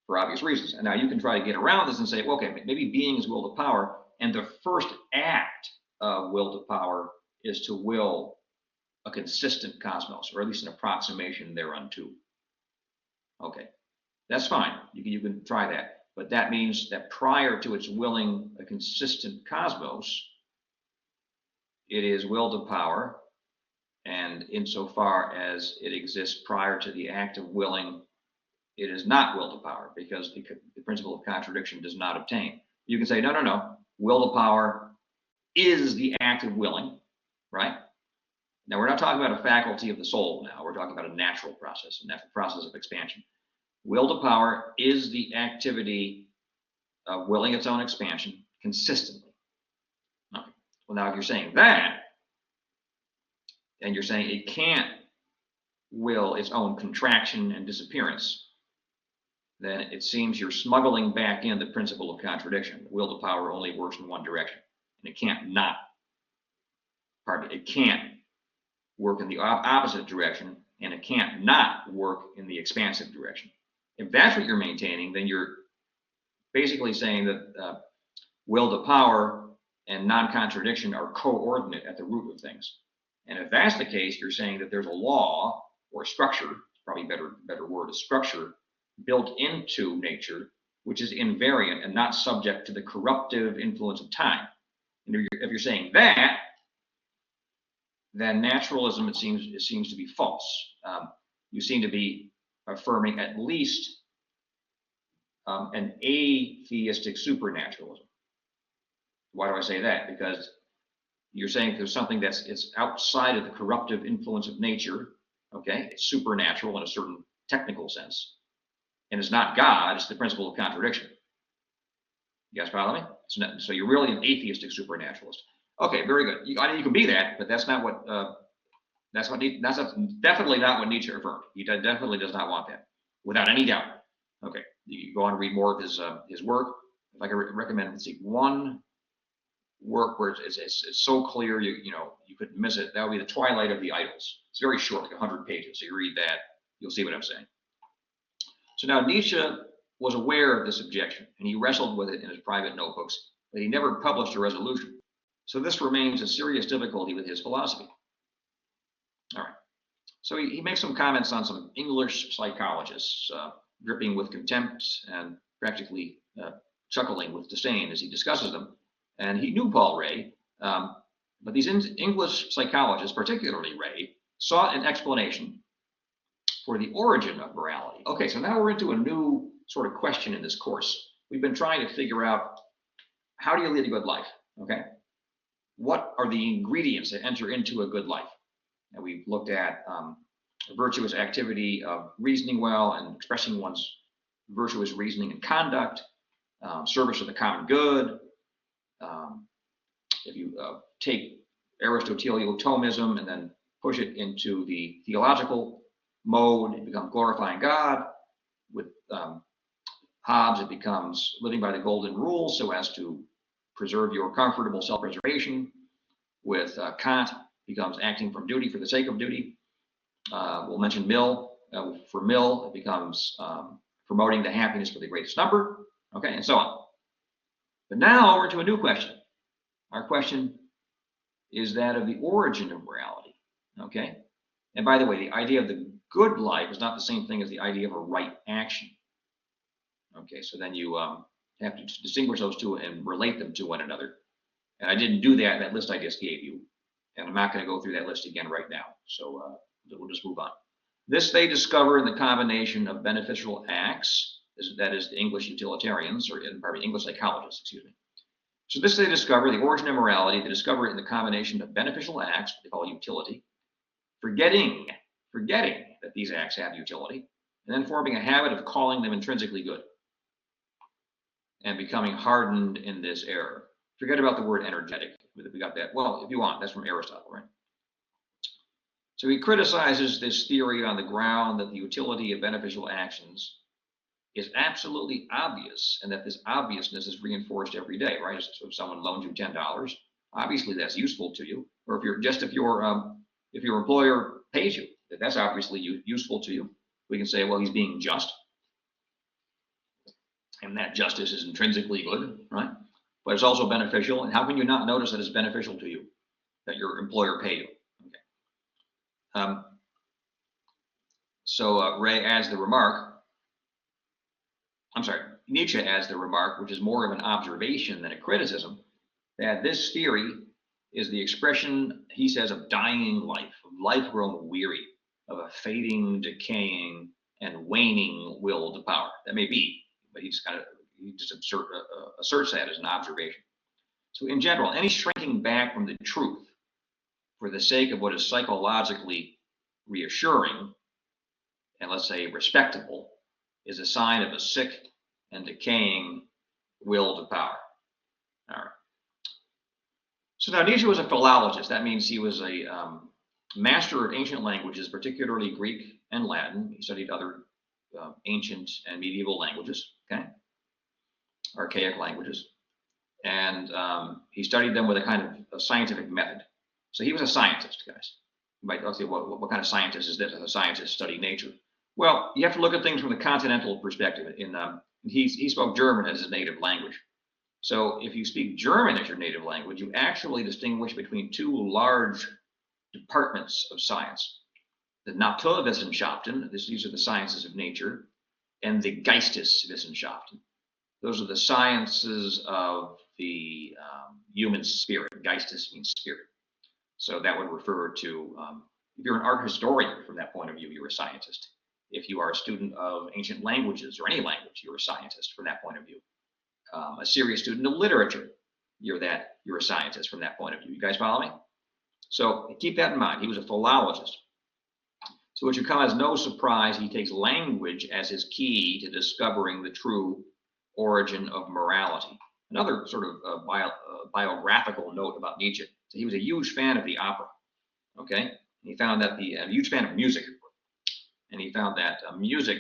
for obvious reasons, and now you can try to get around this and say, well, okay, maybe being is will to power, and the first act of will to power is to will a consistent cosmos, or at least an approximation thereunto. Okay, that's fine. You can try that. but that means that prior to its willing a consistent cosmos, it is will to power, and insofar as it exists prior to the act of willing, it is not will to power, because the principle of contradiction does not obtain. You can say, no, no, no, will to power is the act of willing, right? Now, we're not talking about a faculty of the soul now. We're talking about a natural process of expansion. Will to power is the activity of willing its own expansion consistently. Okay. Well, now, if you're saying that, and you're saying it can't will its own contraction and disappearance, then it seems you're smuggling back in the principle of contradiction. Will to power only works in one direction, and it can't not. Pardon me, it can't work in the opposite direction, and it can't not work in the expansive direction. If that's what you're maintaining, then you're basically saying that will to power and non-contradiction are coordinate at the root of things. And if that's the case, you're saying that there's a law or a structure, probably better word, a structure built into nature, which is invariant and not subject to the corruptive influence of time. And if you're saying that, then naturalism, it seems to be false. You seem to be affirming at least an atheistic supernaturalism. Why do I say that? Because you're saying there's something it's outside of the corruptive influence of nature. Okay, it's supernatural in a certain technical sense, and it's not God. It's the principle of contradiction. You guys follow me? So you're really an atheistic supernaturalist. Okay, very good. You can be that, but that's not what. That's definitely not what Nietzsche affirmed. He definitely does not want that, without any doubt. Okay, you go on and read more of his work. If I could recommend, let's see, one work where it's so clear you couldn't miss it, that would be The Twilight of the Idols. It's very short, like 100 pages. So you read that, you'll see what I'm saying. So now Nietzsche was aware of this objection, and he wrestled with it in his private notebooks, but he never published a resolution. So this remains a serious difficulty with his philosophy. All right. So he makes some comments on some English psychologists, dripping with contempt and practically chuckling with disdain as he discusses them. And he knew Paul Ray, but these English psychologists, particularly Ray, sought an explanation for the origin of morality. Okay, so now we're into a new sort of question in this course. We've been trying to figure out, how do you lead a good life? Okay, what are the ingredients that enter into a good life? And we've looked at virtuous activity of reasoning well and expressing one's virtuous reasoning and conduct, service to the common good. If you take Aristotelian Thomism and then push it into the theological mode, it becomes glorifying God. With Hobbes, it becomes living by the golden rule so as to preserve your comfortable self-preservation. With Kant, it becomes acting from duty for the sake of duty. We'll mention Mill. For Mill, it becomes promoting the happiness for the greatest number, okay, and so on. But now we're to a new question. Our question is that of the origin of morality, okay? And by the way, the idea of the good life is not the same thing as the idea of a right action. Okay, so then you have to distinguish those two and relate them to one another. And I didn't do that in that list I just gave you. And I'm not going to go through that list again right now. So we'll just move on. This they discover in the combination of beneficial acts, that is the English utilitarians, or English psychologists, excuse me. So this they discover, the origin of morality, they discover it in the combination of beneficial acts, what they call utility, forgetting that these acts have utility, and then forming a habit of calling them intrinsically good and becoming hardened in this error. Forget about the word energetic. We got that. Well, if you want, that's from Aristotle, right? So he criticizes this theory on the ground that the utility of beneficial actions is absolutely obvious, and that this obviousness is reinforced every day, right? So if someone loans you $10, obviously that's useful to you. Or if your employer pays you, that's obviously useful to you. We can say, well, he's being just, and that justice is intrinsically good, right? But it's also beneficial. And how can you not notice that it's beneficial to you that your employer paid you? Okay. So Ray adds the remark. I'm sorry. Nietzsche adds the remark, which is more of an observation than a criticism, that this theory is the expression, he says, of dying life, of life grown weary, of a fading, decaying, and waning will to power. That may be, but he just asserts that as an observation. So in general, any shrinking back from the truth for the sake of what is psychologically reassuring and, let's say, respectable is a sign of a sick and decaying will to power. All right. So now Nietzsche was a philologist. That means he was a master of ancient languages, particularly Greek and Latin. He studied other ancient and medieval languages, okay, archaic languages. And he studied them with a kind of a scientific method. So he was a scientist, guys. You might say, what kind of scientist is this? A scientist study nature. Well, you have to look at things from the continental perspective. He spoke German as his native language. So if you speak German as your native language, you actually distinguish between two large departments of science. The Naturwissenschaften, these are the sciences of nature, and the Geisteswissenschaften. Those are the sciences of the human spirit. Geistes means spirit. So that would refer to, if you're an art historian from that point of view, you're a scientist. If you are a student of ancient languages or any language, you're a scientist from that point of view. A serious student of literature, you're a scientist from that point of view. You guys follow me? So keep that in mind. He was a philologist. So it should come as no surprise he takes language as his key to discovering the true origin of morality. Another sort of biographical note about Nietzsche. So he was a huge fan of the opera. Okay, and he found that a huge fan of music, and he found that music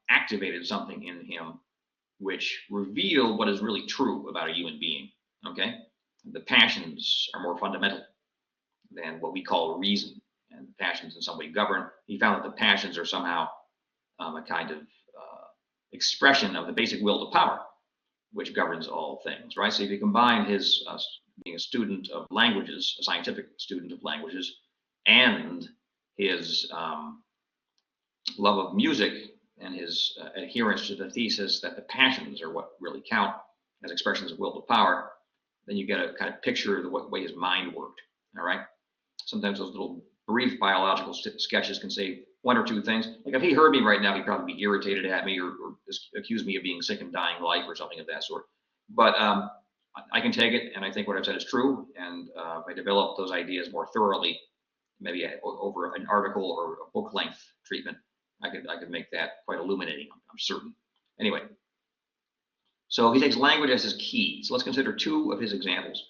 activated something in him which revealed what is really true about a human being. Okay, the passions are more fundamental than what we call reason, and the passions in some way govern. He found that the passions are somehow a kind of expression of the basic will to power, which governs all things, right? So if you combine his being a student of languages, a scientific student of languages, and his love of music and his adherence to the thesis that the passions are what really count as expressions of will to power, then you get a kind of picture of the way his mind worked, all right? Sometimes those little brief biological sketches can say one or two things. Like if he heard me right now, he'd probably be irritated at me or accuse me of being sick and dying life or something of that sort. But I can take it, and I think what I've said is true. And if I develop those ideas more thoroughly, maybe over an article or a book length treatment, I could make that quite illuminating, I'm certain. Anyway, so he takes language as his key. So let's consider two of his examples.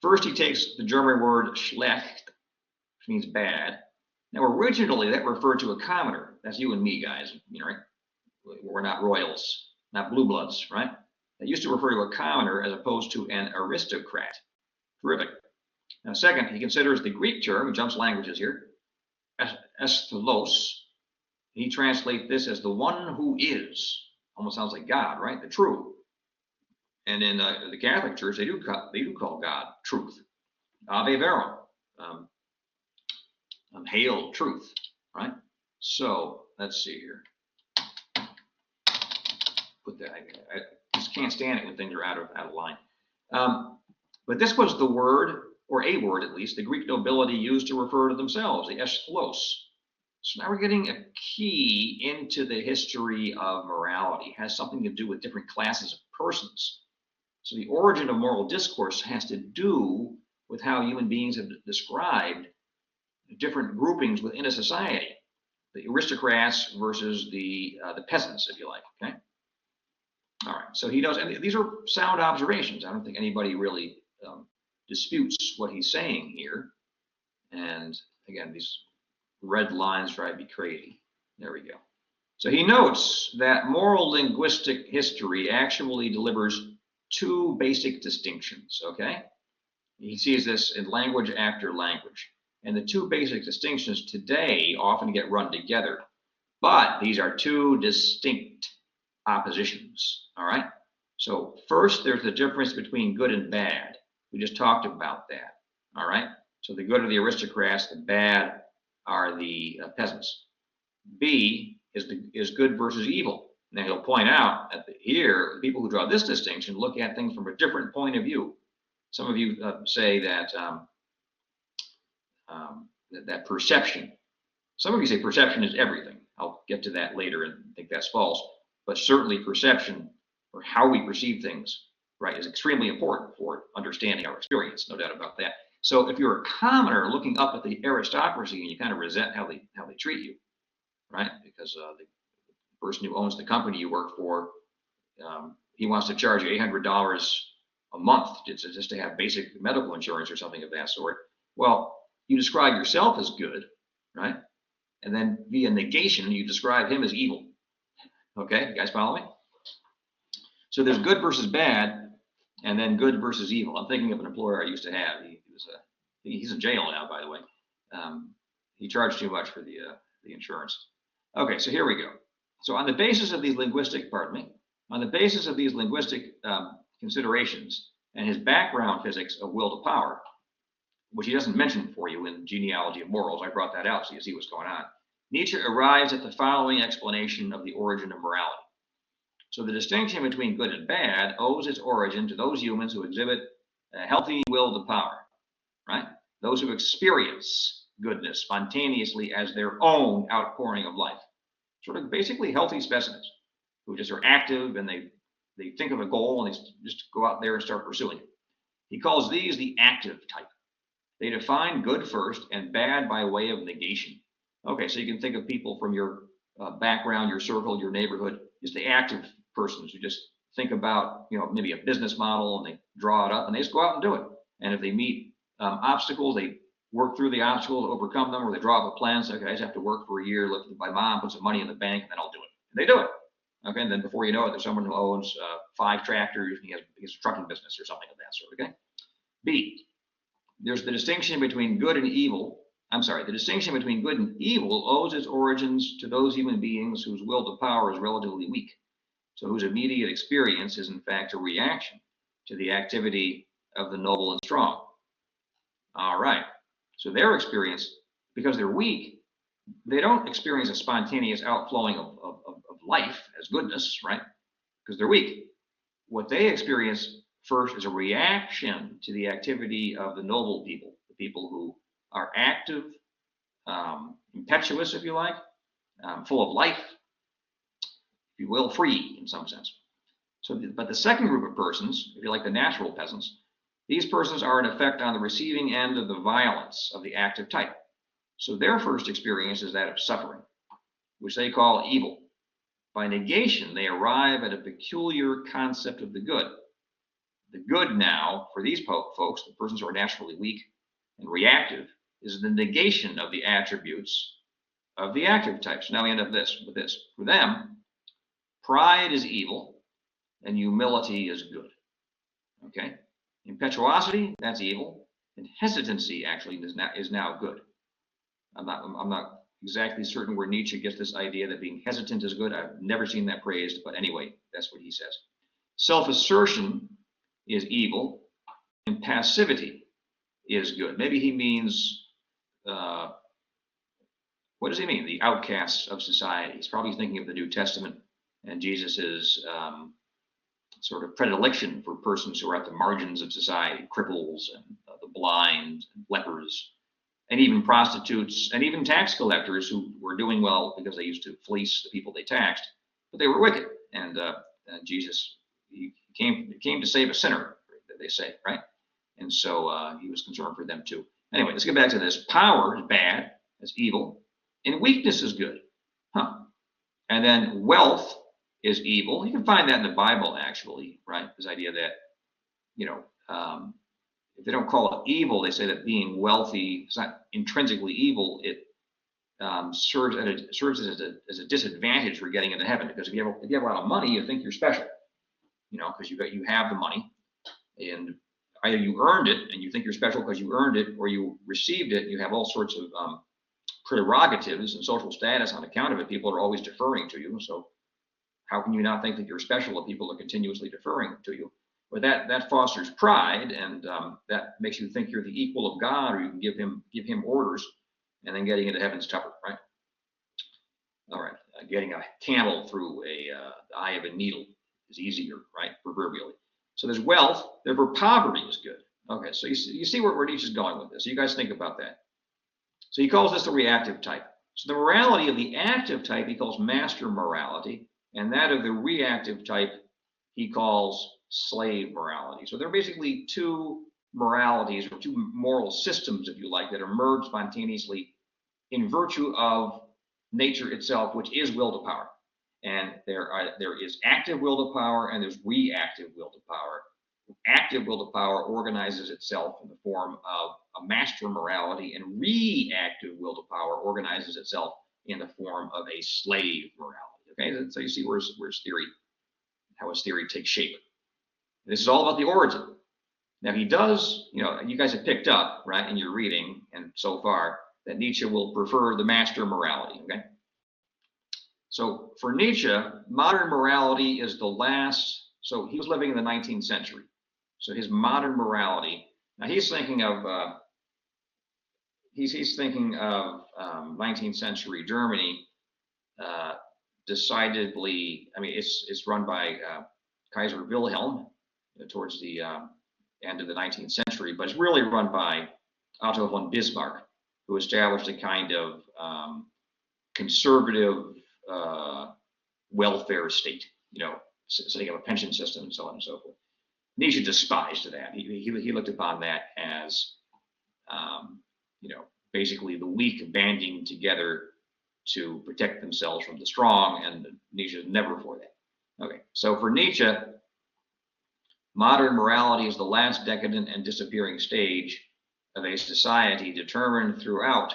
First, he takes the German word schlecht, which means bad. Now, originally, that referred to a commoner. That's you and me, guys. You know, right? We're not royals, not blue bloods, right? That used to refer to a commoner as opposed to an aristocrat. Terrific. Now, second, he considers the Greek term, he jumps languages here, esthelos. He translates this as the one who is. Almost sounds like God, right? The true. And in the Catholic Church, they do call God truth. Ave Verum. Hail truth, right? So let's see here. Put that. I just can't stand it when things are out of line. But this was the word, or a word at least, the Greek nobility used to refer to themselves, the esthelos. So now we're getting a key into the history of morality. It has something to do with different classes of persons. So the origin of moral discourse has to do with how human beings have described different groupings within a society, the aristocrats versus the peasants, if you like. Okay. All right. So he knows, and these are sound observations. I don't think anybody really disputes what he's saying here. And again, these red lines drive me crazy. There we go. So he notes that moral linguistic history actually delivers two basic distinctions. Okay. He sees this in language after language. And the two basic distinctions today often get run together, but these are two distinct oppositions, all right? So first, there's the difference between good and bad. We just talked about that, all right? So the good are the aristocrats, the bad are the peasants. B is good versus evil. And then he'll point out that here, the people who draw this distinction look at things from a different point of view. Some of you say that that perception. Some of you say perception is everything. I'll get to that later and think that's false. But certainly perception, or how we perceive things, right, is extremely important for understanding our experience. No doubt about that. So if you're a commoner looking up at the aristocracy and you kind of resent how they treat you, right, because the person who owns the company you work for, he wants to charge you $800 a month just to have basic medical insurance or something of that sort. Well, you describe yourself as good, right? And then via negation, you describe him as evil. Okay, you guys follow me? So there's good versus bad, and then good versus evil. I'm thinking of an employer I used to have. He's in jail now, by the way. He charged too much for the insurance. Okay, so here we go. So on the basis of these linguistic, considerations and his background physics of will to power, which he doesn't mention for you in Genealogy of Morals, I brought that out so you see what's going on. Nietzsche arrives at the following explanation of the origin of morality. So the distinction between good and bad owes its origin to those humans who exhibit a healthy will to power, right? Those who experience goodness spontaneously as their own outpouring of life. Sort of basically healthy specimens who just are active and they think of a goal and they just go out there and start pursuing it. He calls these the active type. They define good first and bad by way of negation. Okay, so you can think of people from your background, your circle, your neighborhood, just the active persons who just think about, maybe a business model and they draw it up and they just go out and do it. And if they meet obstacles, they work through the obstacle to overcome them, or they draw up a plan. So, okay, I just have to work for a year, look at my mom, put some money in the bank, and then I'll do it. And they do it. Okay, and then before you know it, there's someone who owns 5 tractors, and he has a trucking business or something of that sort. Okay. B, there's the distinction between good and evil. The distinction between good and evil owes its origins to those human beings whose will to power is relatively weak, so whose immediate experience is in fact a reaction to the activity of the noble and strong. All right, so their experience, because they're weak, they don't experience a spontaneous outflowing of life as goodness, right? Because they're weak. What they experience first is a reaction to the activity of the noble people, the people who are active, impetuous, if you like, full of life, if you will, free in some sense. So, but the second group of persons, if you like, the natural peasants, these persons are in effect on the receiving end of the violence of the active type. So their first experience is that of suffering, which they call evil. By negation, they arrive at a peculiar concept of the good. The good now, for these folks, the persons who are naturally weak and reactive, is the negation of the attributes of the active type. So now we end up with this. For them, pride is evil and humility is good. Okay? Impetuosity, that's evil, and hesitancy actually is now good. I'm not exactly certain where Nietzsche gets this idea that being hesitant is good. I've never seen that praised, but anyway, that's what he says. Self-assertion is evil, and passivity is good. Maybe he means, what does he mean? The outcasts of society. He's probably thinking of the New Testament and Jesus's sort of predilection for persons who are at the margins of society, cripples and the blind, and lepers, and even prostitutes, and even tax collectors who were doing well because they used to fleece the people they taxed, but they were wicked. And Jesus, he came to save a sinner, they say, right? And so he was concerned for them too. Anyway, let's get back to this. Power is bad, it's evil, and weakness is good. And then wealth is evil. You can find that in the Bible, actually, right? This idea that, if they don't call it evil, they say that being wealthy is not intrinsically evil. It serves as a disadvantage for getting into heaven, because if you have a lot of money, you think you're special, because you have the money, and either you earned it and you think you're special because you earned it, or you received it. You have all sorts of prerogatives and social status on account of it. People are always deferring to you, so how can you not think that you're special if people are continuously deferring to you? But that fosters pride, and that makes you think you're the equal of God, or you can give him orders, and then getting into heaven's tougher, right? All right, getting a camel through the eye of a needle is easier, right? Proverbially. So there's wealth, therefore poverty is good. Okay, so you see where Nietzsche's going with this. So you guys think about that. So he calls this the reactive type. So the morality of the active type he calls master morality, and that of the reactive type he calls slave morality. So there are basically two moralities, or two moral systems, if you like, that emerge spontaneously in virtue of nature itself, which is will to power. And there is active will to power, and there's reactive will to power. Active will to power organizes itself in the form of a master morality, and reactive will to power organizes itself in the form of a slave morality. Okay, so you see where's theory, how his theory takes shape. This is all about the origin. Now he does, you guys have picked up, right, in your reading and so far, that Nietzsche will prefer the master morality, okay? So for Nietzsche, modern morality is the last, so he was living in the 19th century. So his modern morality, now he's thinking of, 19th century Germany, decidedly, I mean, it's run by Kaiser Wilhelm towards the end of the 19th century, but it's really run by Otto von Bismarck, who established a kind of conservative welfare state, setting up a pension system and so on and so forth. Nietzsche despised that. He looked upon that as, basically the weak banding together to protect themselves from the strong, and Nietzsche is never for that. Okay, so for Nietzsche, modern morality is the last decadent and disappearing stage of a society determined throughout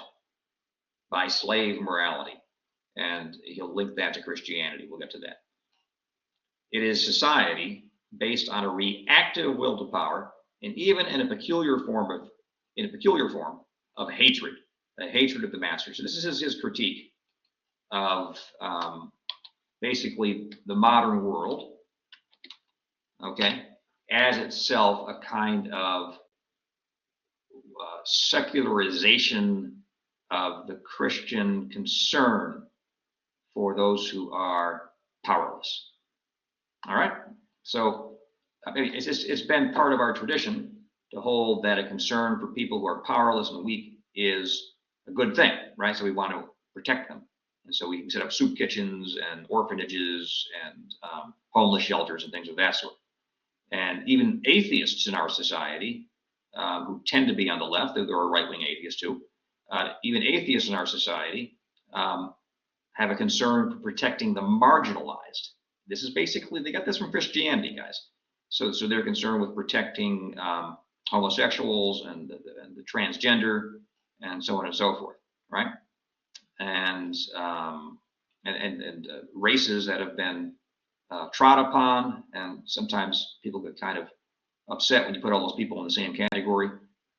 by slave morality. And he'll link that to Christianity. We'll get to that. It is society based on a reactive will to power, and even in a peculiar form of hatred, a hatred of the master. So this is his critique of basically the modern world, okay, as itself a kind of secularization of the Christian concern for those who are powerless. All right, so it's been part of our tradition to hold that a concern for people who are powerless and weak is a good thing, right? So we want to protect them. And so we can set up soup kitchens and orphanages and homeless shelters and things of that sort. And even atheists in our society, who tend to be on the left, though there are right-wing atheists too, even atheists in our society have a concern for protecting the marginalized. This is basically, they got this from Christianity, guys. So they're concerned with protecting homosexuals and the transgender and so on and so forth, right? And races that have been trod upon, and sometimes people get kind of upset when you put all those people in the same category,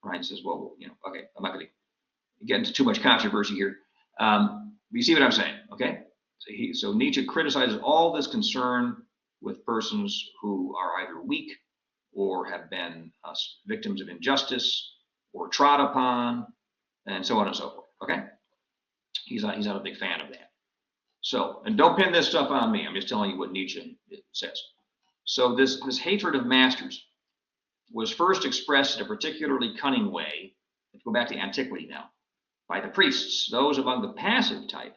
right? Says, well, okay, I'm not going to get into too much controversy here. You see what I'm saying, okay? So Nietzsche criticizes all this concern with persons who are either weak or have been victims of injustice or trod upon, and so on and so forth, okay? He's not a big fan of that. So, and don't pin this stuff on me. I'm just telling you what Nietzsche says. So this hatred of masters was first expressed in a particularly cunning way, let's go back to antiquity now, by the priests, those among the passive type,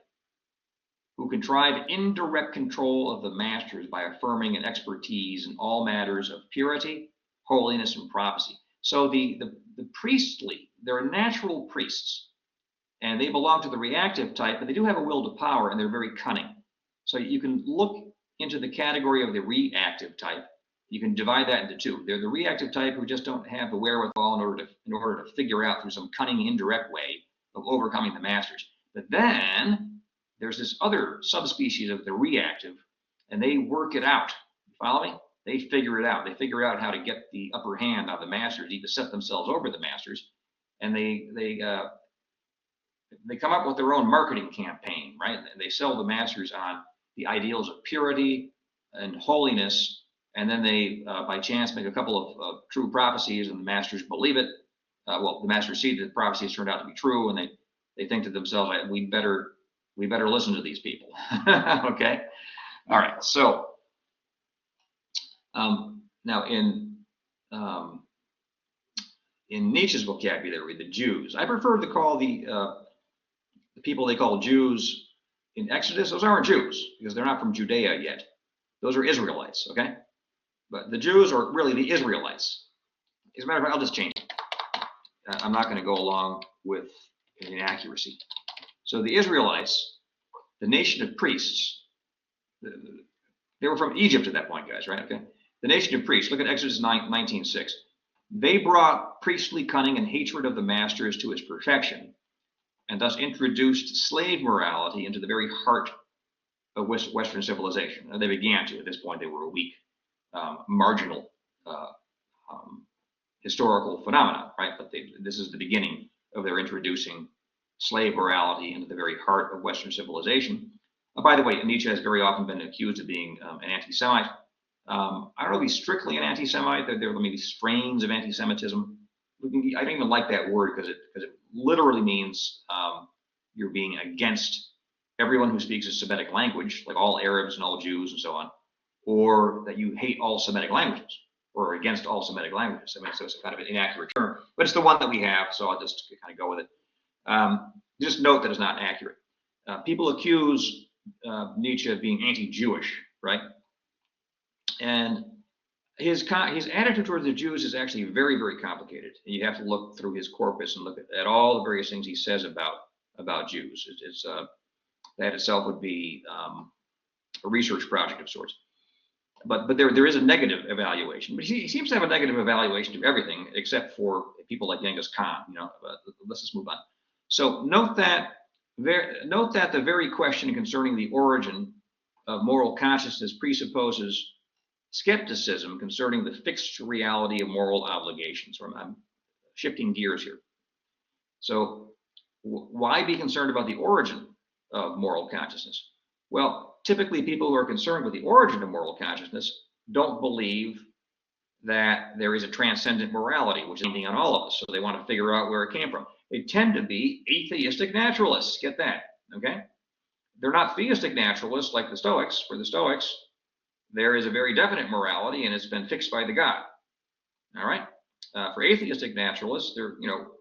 who contrive indirect control of the masters by affirming an expertise in all matters of purity, holiness, and prophecy. So the priestly, they're natural priests, and they belong to the reactive type, but they do have a will to power, and they're very cunning. So you can look into the category of the reactive type. You can divide that into two. They're the reactive type who just don't have the wherewithal in order to figure out through some cunning indirect way of overcoming the masters. But then there's this other subspecies of the reactive, and they work it out. You follow me? They figure it out. They figure out how to get the upper hand on the masters, to set themselves over the masters, and they come up with their own marketing campaign, right? And they sell the masters on the ideals of purity and holiness, and then they, by chance, make a couple of true prophecies, and the masters believe it. The masters see that the prophecies turned out to be true, and they think to themselves, we'd better we better listen to these people. Okay. All right. So now in Nietzsche's vocabulary, the Jews, I prefer to call the people they call Jews in Exodus, those aren't Jews because they're not from Judea yet. Those are Israelites, okay? But the Jews are really the Israelites. As a matter of fact, I'll just change it. I'm not going to go along with inaccuracy. So the Israelites, the nation of priests, they were from Egypt at that point, guys, right? Okay. The nation of priests, look at Exodus 19:6. They brought priestly cunning and hatred of the masters to its perfection, and thus introduced slave morality into the very heart of Western civilization. They began to. At this point, they were a weak, marginal historical phenomenon, right? But this is the beginning of their introducing slave morality into the very heart of Western civilization. By the way, Nietzsche has very often been accused of being an anti-Semite. I don't know if he's strictly an anti-Semite. There may be strains of anti-Semitism. I don't even like that word because it literally means you're being against everyone who speaks a Semitic language, like all Arabs and all Jews and so on, or that you hate all Semitic languages or against all Semitic languages. I mean, so it's kind of an inaccurate term, but it's the one that we have, so I'll just kind of go with it. Just note that it's not accurate. People accuse Nietzsche of being anti-Jewish, right? And his attitude towards the Jews is actually very, very complicated. And you have to look through his corpus and look at all the various things he says about Jews. That itself would be a research project of sorts. But there is a negative evaluation. But he seems to have a negative evaluation to everything except for people like Genghis Khan. Let's just move on. So note that the very question concerning the origin of moral consciousness presupposes skepticism concerning the fixed reality of moral obligations. I'm shifting gears here. So why be concerned about the origin of moral consciousness? Well, typically people who are concerned with the origin of moral consciousness don't believe that there is a transcendent morality, which is anything on all of us. So they want to figure out where it came from. They tend to be atheistic naturalists. Get that, okay? They're not theistic naturalists like the Stoics. For the Stoics, there is a very definite morality, and it's been fixed by the God. All right. For atheistic naturalists,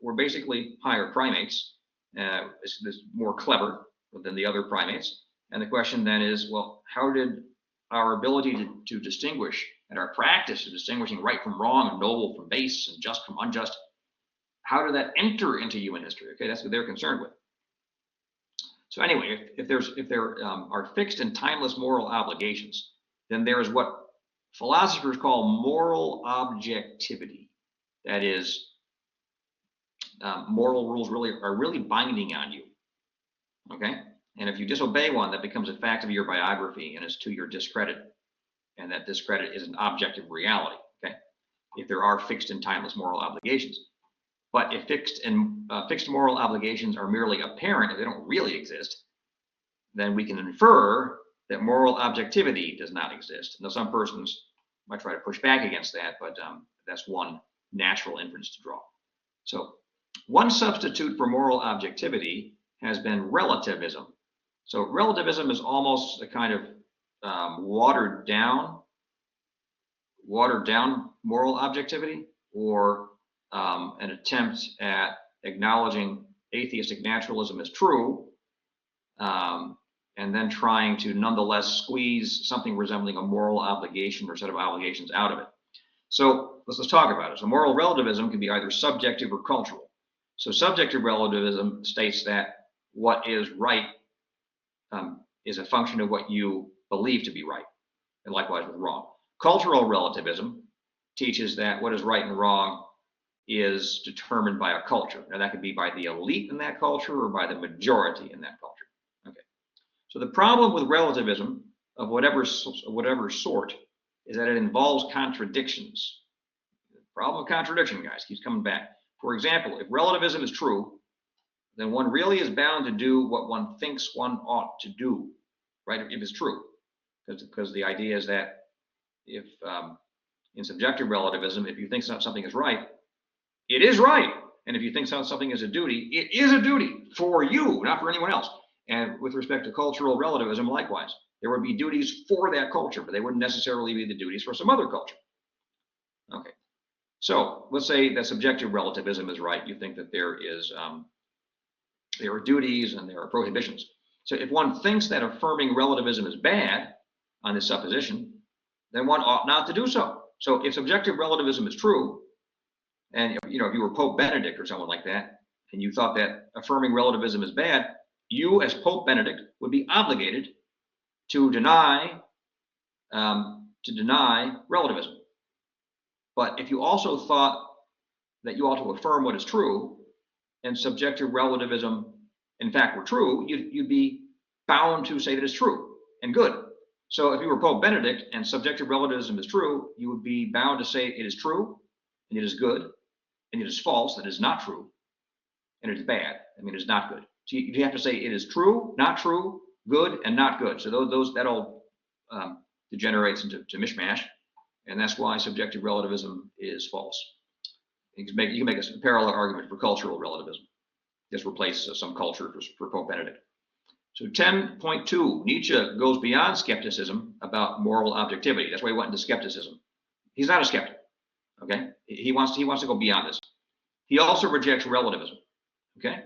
we're basically higher primates. It's more clever than the other primates. And the question then is, well, how did our ability to distinguish and our practice of distinguishing right from wrong and noble from base and just from unjust, how did that enter into human history? Okay, that's what they're concerned with. So anyway, if there are fixed and timeless moral obligations, then there is what philosophers call moral objectivity. That is, moral rules are really binding on you. Okay, and if you disobey one, that becomes a fact of your biography and is to your discredit, and that discredit is an objective reality. Okay, if there are fixed and timeless moral obligations, but if fixed moral obligations are merely apparent, if they don't really exist, then we can infer that moral objectivity does not exist. Now, some persons might try to push back against that, but that's one natural inference to draw. So one substitute for moral objectivity has been relativism. So relativism is almost a kind of watered down moral objectivity, or an attempt at acknowledging atheistic naturalism as true, and then trying to nonetheless squeeze something resembling a moral obligation or set of obligations out of it. So let's talk about it. So moral relativism can be either subjective or cultural. So subjective relativism states that what is right is a function of what you believe to be right, and likewise with wrong. Cultural relativism teaches that what is right and wrong is determined by a culture. Now that could be by the elite in that culture or by the majority in that culture. Okay. So the problem with relativism of whatever sort is that it involves contradictions. The problem of contradiction, guys, keeps coming back. For example, if relativism is true, then one really is bound to do what one thinks one ought to do, right? If it's true, because the idea is that if in subjective relativism, if you think something is right, it is right. And if you think something is a duty, it is a duty for you, not for anyone else. And with respect to cultural relativism, likewise, there would be duties for that culture, but they wouldn't necessarily be the duties for some other culture. Okay, so let's say that subjective relativism is right. You think that there are duties and there are prohibitions. So if one thinks that affirming relativism is bad on this supposition, then one ought not to do so. So if subjective relativism is true, and if you were Pope Benedict or someone like that, and you thought that affirming relativism is bad, you as Pope Benedict would be obligated to deny relativism. But if you also thought that you ought to affirm what is true, and subjective relativism in fact were true, you'd be bound to say that it's true and good. So if you were Pope Benedict and subjective relativism is true, you would be bound to say it is true and it is good, and it is false, that is not true, and it is bad, it is not good. So you have to say it is true, not true, good, and not good. So that all degenerates into mishmash, and that's why subjective relativism is false. You can make a parallel argument for cultural relativism. Just replace some culture for Pope Benedict. So 10.2, Nietzsche goes beyond skepticism about moral objectivity. That's why he went into skepticism. He's not a skeptic. Okay, he wants to go beyond this. He also rejects relativism. Okay,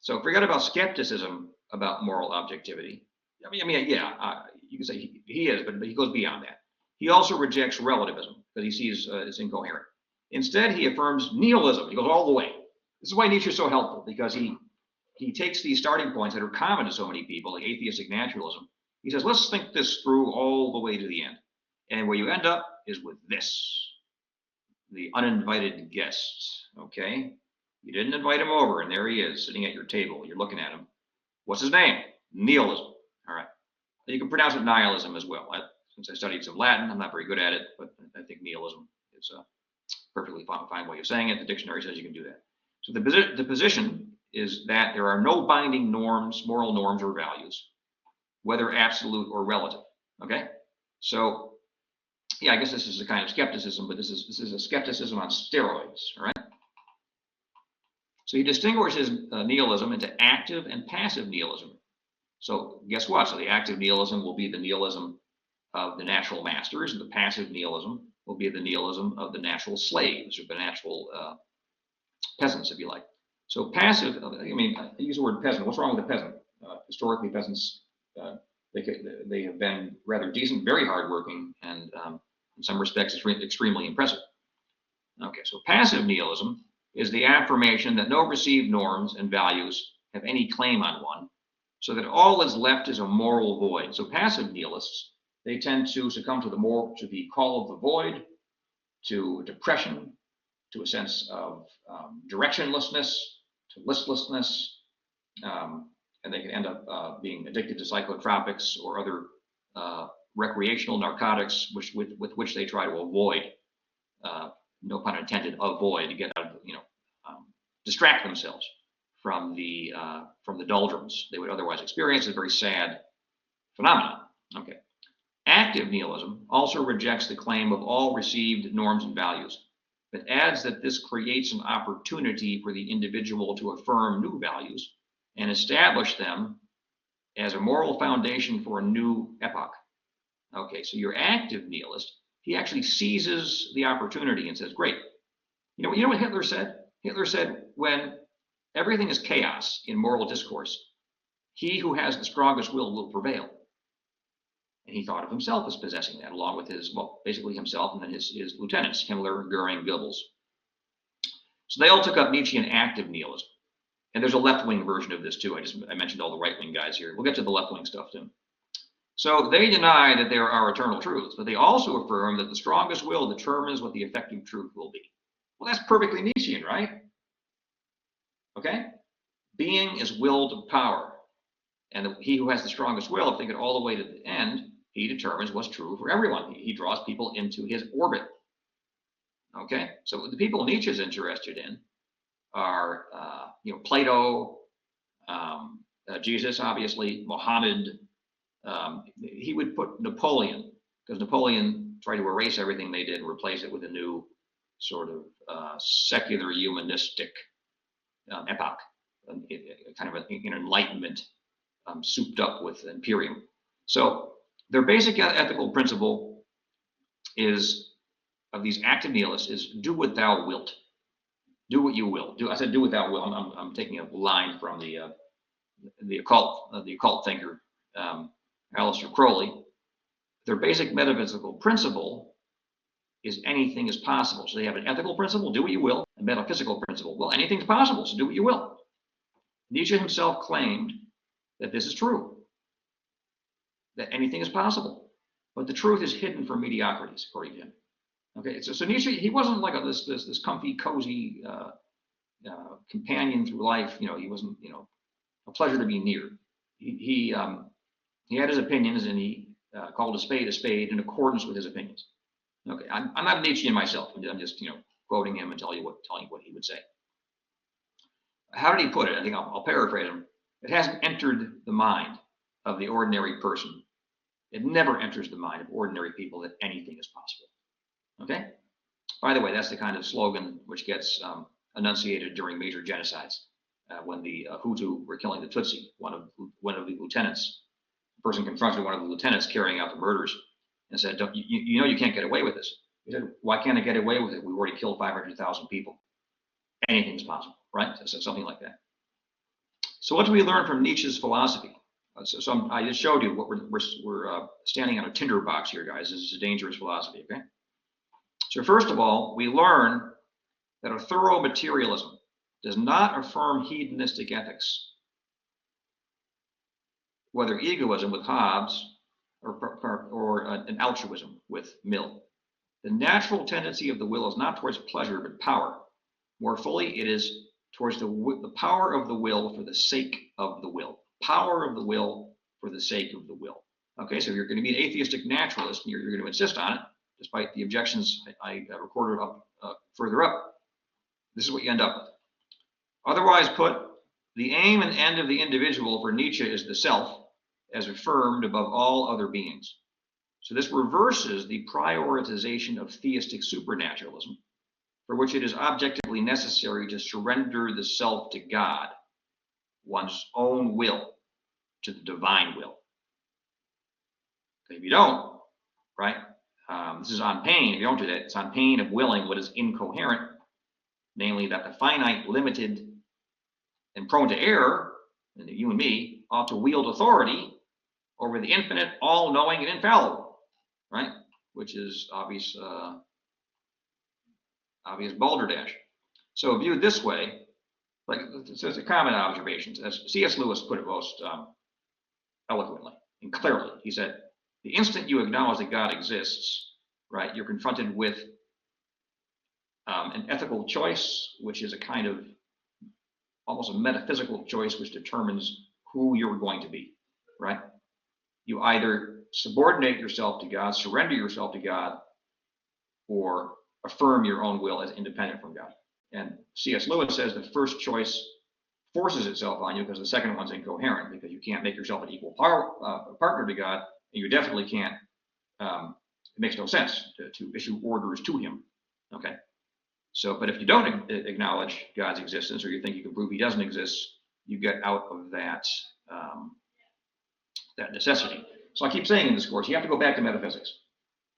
so forget about skepticism about moral objectivity. You can say he is, but he goes beyond that. He also rejects relativism because he sees it's incoherent. Instead, he affirms nihilism. He goes all the way. This is why Nietzsche is so helpful, because he takes these starting points that are common to so many people, like atheistic naturalism. He says, let's think this through all the way to the end. And where you end up is with this, the uninvited guest. Okay, you didn't invite him over, and there he is sitting at your table. You're looking at him. What's his name? Nihilism. All right. You can pronounce it nihilism as well. Since I studied some Latin, I'm not very good at it, but I think nihilism is a perfectly fine way of saying it. The dictionary says you can do that. So the position is that there are no binding norms, moral norms or values, whether absolute or relative. Okay, so yeah, I guess this is a kind of skepticism, but this is a skepticism on steroids. All right. So he distinguishes nihilism into active and passive nihilism. So guess what? So the active nihilism will be the nihilism of the natural masters, and the passive nihilism will be the nihilism of the natural slaves, or the natural peasants, if you like. So passive, I use the word peasant. What's wrong with a peasant? Historically, peasants, they have been rather decent, very hardworking, and in some respects, it's extremely impressive. Okay, so passive nihilism is the affirmation that no received norms and values have any claim on one, so that all that's left is a moral void. So passive nihilists, they tend to succumb to the call of the void, to depression, to a sense of directionlessness, to listlessness, and they can end up being addicted to psychotropics or other recreational narcotics, with which they try to avoid, no pun intended, avoid, to get out of, distract themselves from the doldrums they would otherwise experience. A very sad phenomenon. Okay. Active nihilism also rejects the claim of all received norms and values, but adds that this creates an opportunity for the individual to affirm new values and establish them as a moral foundation for a new epoch. Okay, so your active nihilist, he actually seizes the opportunity and says, great. You know what Hitler said? Hitler said, when everything is chaos in moral discourse, he who has the strongest will prevail. And he thought of himself as possessing that, along with basically himself and then his lieutenants, Himmler, Goering, Goebbels. So they all took up Nietzschean active nihilism. And there's a left-wing version of this too. I mentioned all the right-wing guys here. We'll get to the left-wing stuff too. So they deny that there are eternal truths, but they also affirm that the strongest will determines what the effective truth will be. Well, that's perfectly Nietzschean, right? Okay? Being is willed power. And he who has the strongest will, if they get all the way to the end, he determines what's true for everyone. He draws people into his orbit. Okay? So the people Nietzsche is interested in are, Plato, Jesus, obviously, Mohammed. He would put Napoleon, because Napoleon tried to erase everything they did and replace it with a new sort of secular humanistic epoch, kind of an enlightenment souped up with imperium. So their basic ethical principle is of these active nihilists is do what thou wilt. Do what you will. I said do what thou wilt. I'm taking a line from the occult thinker Aleister Crowley. Their basic metaphysical principle is anything is possible. So they have an ethical principle, do what you will, a metaphysical principle. Well, anything's possible, so do what you will. Nietzsche himself claimed that this is true, that anything is possible. But the truth is hidden from mediocrities, according to him. Okay, so Nietzsche, he wasn't like this comfy, cozy companion through life. He wasn't, a pleasure to be near. He had his opinions, and he called a spade in accordance with his opinions. Okay, I'm not Nietzschean myself. I'm just quoting him and telling you what he would say. How did he put it? I think I'll paraphrase him. It hasn't entered the mind of the ordinary person. It never enters the mind of ordinary people that anything is possible. Okay? By the way, that's the kind of slogan which gets enunciated during major genocides. When the Hutu were killing the Tutsi, one of the lieutenants, the person confronted one of the lieutenants carrying out the murders and said, you can't get away with this. He said, why can't I get away with it? We've already killed 500,000 people. Anything's possible, right? So something like that. So what do we learn from Nietzsche's philosophy? I just showed you what we're standing on a tinderbox here, guys. This is a dangerous philosophy, okay? So first of all, we learn that a thorough materialism does not affirm hedonistic ethics, whether egoism with Hobbes or an altruism with Mill. The natural tendency of the will is not towards pleasure but power. More fully, it is towards the power of the will for the sake of the will. Power of the will for the sake of the will. Okay, so if you're going to be an atheistic naturalist and you're going to insist on it, despite the objections I recorded up further up, this is what you end up with. Otherwise put, the aim and end of the individual for Nietzsche is the self, as affirmed above all other beings. So this reverses the prioritization of theistic supernaturalism, for which it is objectively necessary to surrender the self to God, one's own will, to the divine will. If you don't, right, this is on pain. If you don't do that, it's on pain of willing what is incoherent, namely that the finite, limited, and prone to error, and you and me, ought to wield authority over the infinite, all-knowing, and infallible, right? Which is obvious balderdash. So viewed this way, like there's a common observation, as C.S. Lewis put it most eloquently and clearly. He said, the instant you acknowledge that God exists, right, you're confronted with an ethical choice, which is a kind of almost a metaphysical choice which determines who you're going to be, right? You either subordinate yourself to God, surrender yourself to God, or affirm your own will as independent from God. And C.S. Lewis says the first choice forces itself on you because the second one's incoherent, because you can't make yourself an equal partner to God, and you definitely can't, it makes no sense to issue orders to him, okay? So, but if you don't acknowledge God's existence, or you think you can prove he doesn't exist, you get out of that, that necessity. So I keep saying in this course, you have to go back to metaphysics.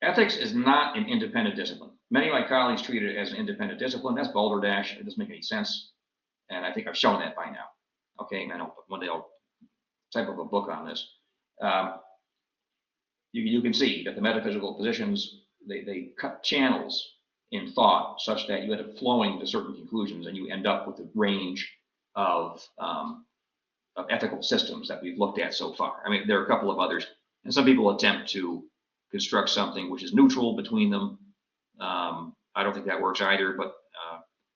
Ethics is not an independent discipline. Many of my colleagues treat it as an independent discipline. That's balderdash. It doesn't make any sense. And I think I've shown that by now. Okay, and one day I'll type up a book on this. You can see that the metaphysical positions, they cut channels in thought such that you end up flowing to certain conclusions, and you end up with a range of ethical systems that we've looked at so far. I mean, there are a couple of others, and some people attempt to construct something which is neutral between them. I don't think that works either, but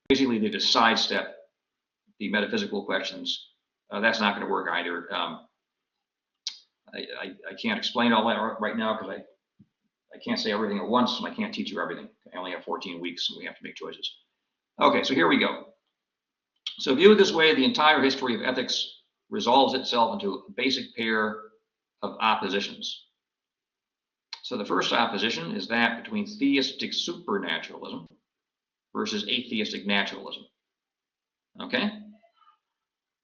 basically they just sidestep the metaphysical questions. That's not going to work either. I can't explain all that right now because I can't say everything at once, and I can't teach you everything. I only have 14 weeks, and we have to make choices. Okay, so here we go. So viewed this way, the entire history of ethics resolves itself into a basic pair of oppositions. So the first opposition is that between theistic supernaturalism versus atheistic naturalism. Okay?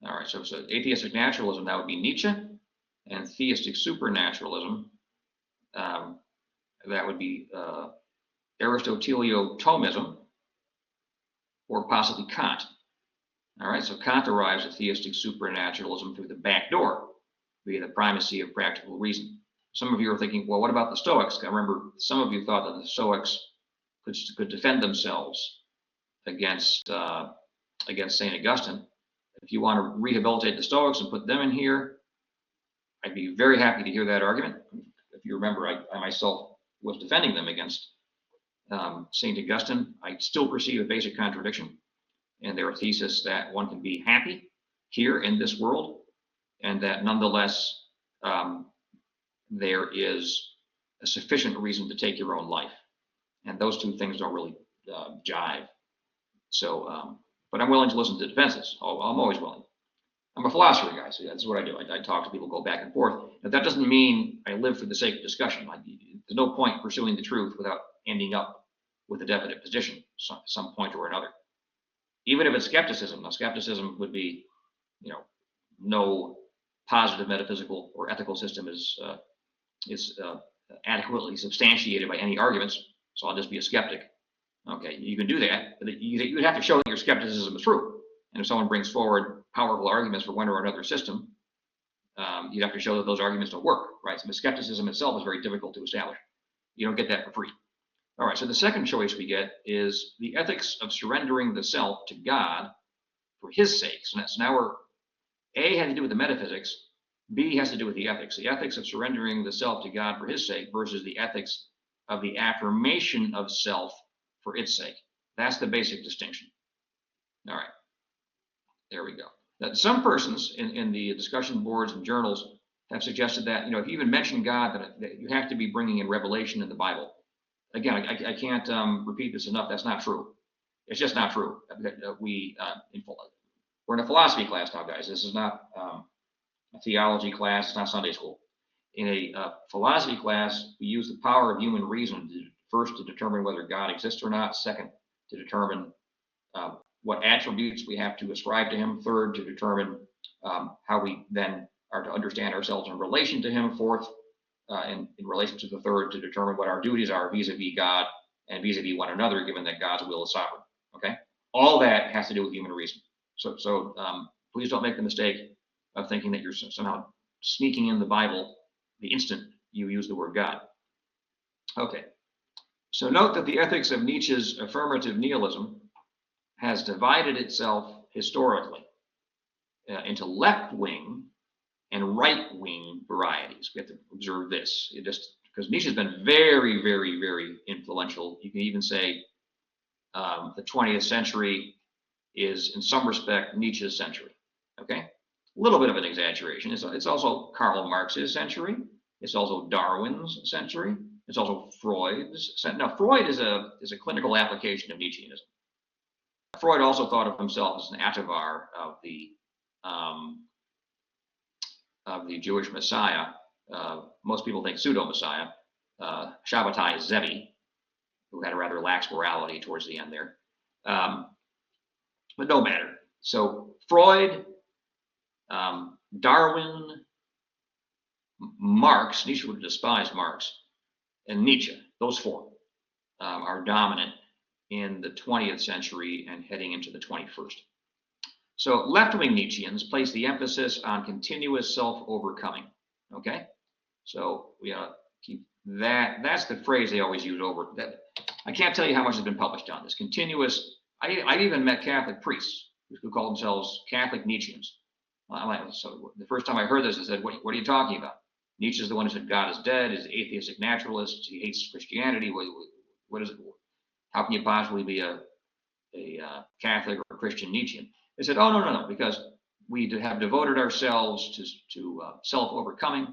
All right, so atheistic naturalism, that would be Nietzsche, and theistic supernaturalism, that would be Aristotelio-Thomism, or possibly Kant. All right, so Kant arrives at theistic supernaturalism through the back door, via the primacy of practical reason. Some of you are thinking, well, what about the Stoics? I remember some of you thought that the Stoics could defend themselves against St. Augustine. If you want to rehabilitate the Stoics and put them in here, I'd be very happy to hear that argument. If you remember, I myself was defending them against St. Augustine. I still perceive a basic contradiction in their thesis that one can be happy here in this world, and that nonetheless there is a sufficient reason to take your own life. And those two things don't really jive. So, but I'm willing to listen to defenses. I'm always willing. I'm a philosopher, guys. So that's what I do. I talk to people, go back and forth. But that doesn't mean I live for the sake of discussion. There's no point pursuing the truth without ending up with a definite position, some point or another. Even if it's skepticism. Now, skepticism would be, no positive metaphysical or ethical system is adequately substantiated by any arguments, so I'll just be a skeptic. Okay, you can do that, but you would have to show that your skepticism is true. And if someone brings forward powerful arguments for one or another system, you'd have to show that those arguments don't work, right? So the skepticism itself is very difficult to establish. You don't get that for free. All right, so the second choice we get is the ethics of surrendering the self to God for his sake. So now we're, A has to do with the metaphysics, B has to do with the ethics. The ethics of surrendering the self to God for his sake versus the ethics of the affirmation of self for its sake. That's the basic distinction. All right, there we go. Now, some persons in the discussion boards and journals have suggested that, if you even mention God, that you have to be bringing in revelation in the Bible. Again, I can't repeat this enough. That's not true. It's just not true. We're in a philosophy class now, guys. This is not a theology class. It's not Sunday school. In a philosophy class, we use the power of human reason first to determine whether God exists or not. Second, to determine what attributes we have to ascribe to him. Third, to determine how we then are to understand ourselves in relation to him. Fourth, in relation to the third, to determine what our duties are vis-a-vis God and vis-a-vis one another, given that God's will is sovereign. Okay, all that has to do with human reason. So please don't make the mistake of thinking that you're somehow sneaking in the Bible the instant you use the word God. Okay, so note that the ethics of Nietzsche's affirmative nihilism has divided itself historically into left-wing and right-wing varieties. We have to observe this. Because Nietzsche's been very, very, very influential. You can even say the 20th century is, in some respect, Nietzsche's century. Okay, a little bit of an exaggeration. It's also Karl Marx's century. It's also Darwin's century. It's also Freud's. Now, Freud is a clinical application of Nietzscheanism. Freud also thought of himself as an atavar of the Jewish Messiah. Most people think pseudo-Messiah, Shabbatai Zevi, who had a rather lax morality towards the end there. But no matter. So Freud, Darwin, Marx, Nietzsche would despise Marx, and Nietzsche, those four are dominant in the 20th century and heading into the 21st. So left-wing Nietzscheans place the emphasis on continuous self-overcoming. Okay, so we ought to keep that. That's the phrase they always use over that. I can't tell you how much has been published on this. Continuous. I even met Catholic priests who call themselves Catholic Nietzscheans. So the first time I heard this, I said, "What are you talking about? Nietzsche's the one who said God is dead. Is an atheistic naturalist. He hates Christianity. What is it? How can you possibly be a Catholic or a Christian Nietzschean?" They said, "Oh, no, because we have devoted ourselves to self-overcoming,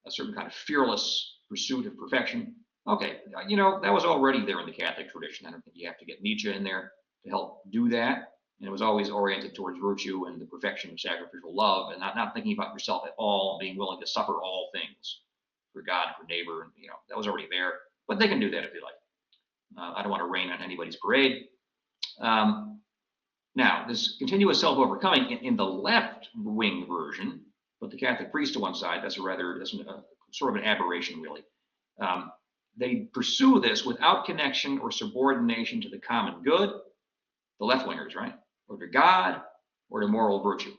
a certain kind of fearless pursuit of perfection." Okay, that was already there in the Catholic tradition. I don't think you have to get Nietzsche in there to help do that. And it was always oriented towards virtue and the perfection of sacrificial love, and not thinking about yourself at all, and being willing to suffer all things for God, for neighbor, and that was already there. But they can do that if they like. I don't want to rain on anybody's parade. Now, this continuous self-overcoming in the left-wing version, put the Catholic priest to one side. That's sort of an aberration, really. They pursue this without connection or subordination to the common good, the left-wingers, right? Or to God, or to moral virtue.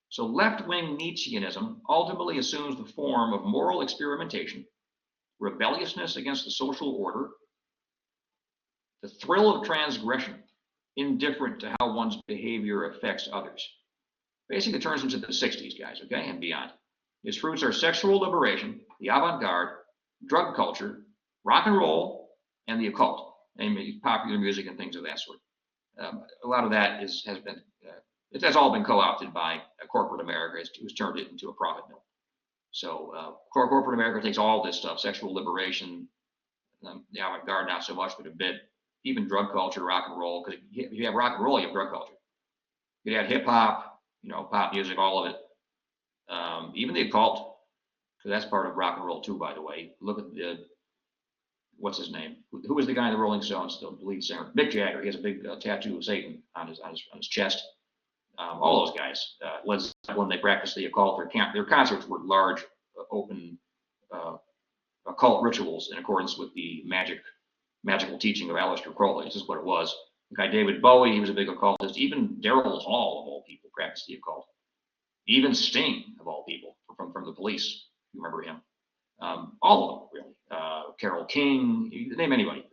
So left-wing Nietzscheanism ultimately assumes the form of moral experimentation, rebelliousness against the social order, the thrill of transgression, indifferent to how one's behavior affects others. Basically turns into the 60s, guys, okay, and beyond. Its fruits are sexual liberation, the avant-garde, drug culture, rock and roll, and the occult, and popular music and things of that sort. A lot of that has all been co-opted by corporate America, who's turned it into a profit mill. So corporate America takes all this stuff, sexual liberation, the avant-garde not so much, but a bit, even drug culture, rock and roll, because if you have rock and roll, you have drug culture. You had hip hop, pop music, all of it, even the occult, because that's part of rock and roll too, by the way. Look at what's his name? Who was the guy in the Rolling Stones, the lead singer? Mick Jagger. He has a big tattoo of Satan on his chest. All those guys. Led Zeppelin, they practiced the occult. Their concerts were large, open occult rituals in accordance with the magical teaching of Aleister Crowley. This is what it was. The guy David Bowie, he was a big occultist. Even Daryl Hall, of all people, practiced the occult. Even Sting, of all people, from the Police. You remember him? All of them, really. Carole King, you name anybody.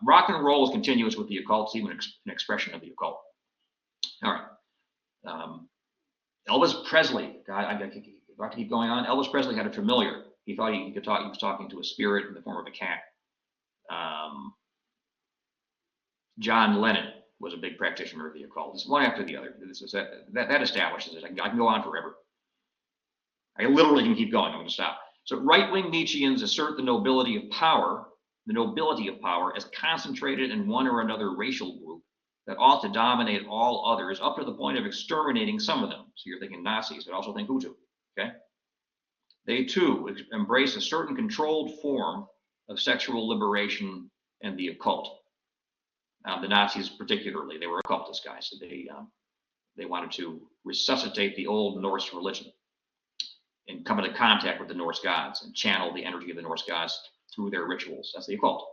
Rock and roll is continuous with the occult. It's even an expression of the occult. All right. Elvis Presley. God, I got to keep going on. Elvis Presley had a familiar. He thought he could talk. He was talking to a spirit in the form of a cat. John Lennon was a big practitioner of the occult. It's one after the other. That establishes it. I can go on forever. I literally can keep going. I'm going to stop. So right-wing Nietzscheans assert the nobility of power as concentrated in one or another racial group that ought to dominate all others up to the point of exterminating some of them. So you're thinking Nazis, but also think Hutu, okay? They too embrace a certain controlled form of sexual liberation and the occult. The Nazis particularly, they were occultist guys. So they wanted to resuscitate the old Norse religion and come into contact with the Norse gods and channel the energy of the Norse gods through their rituals. That's the occult.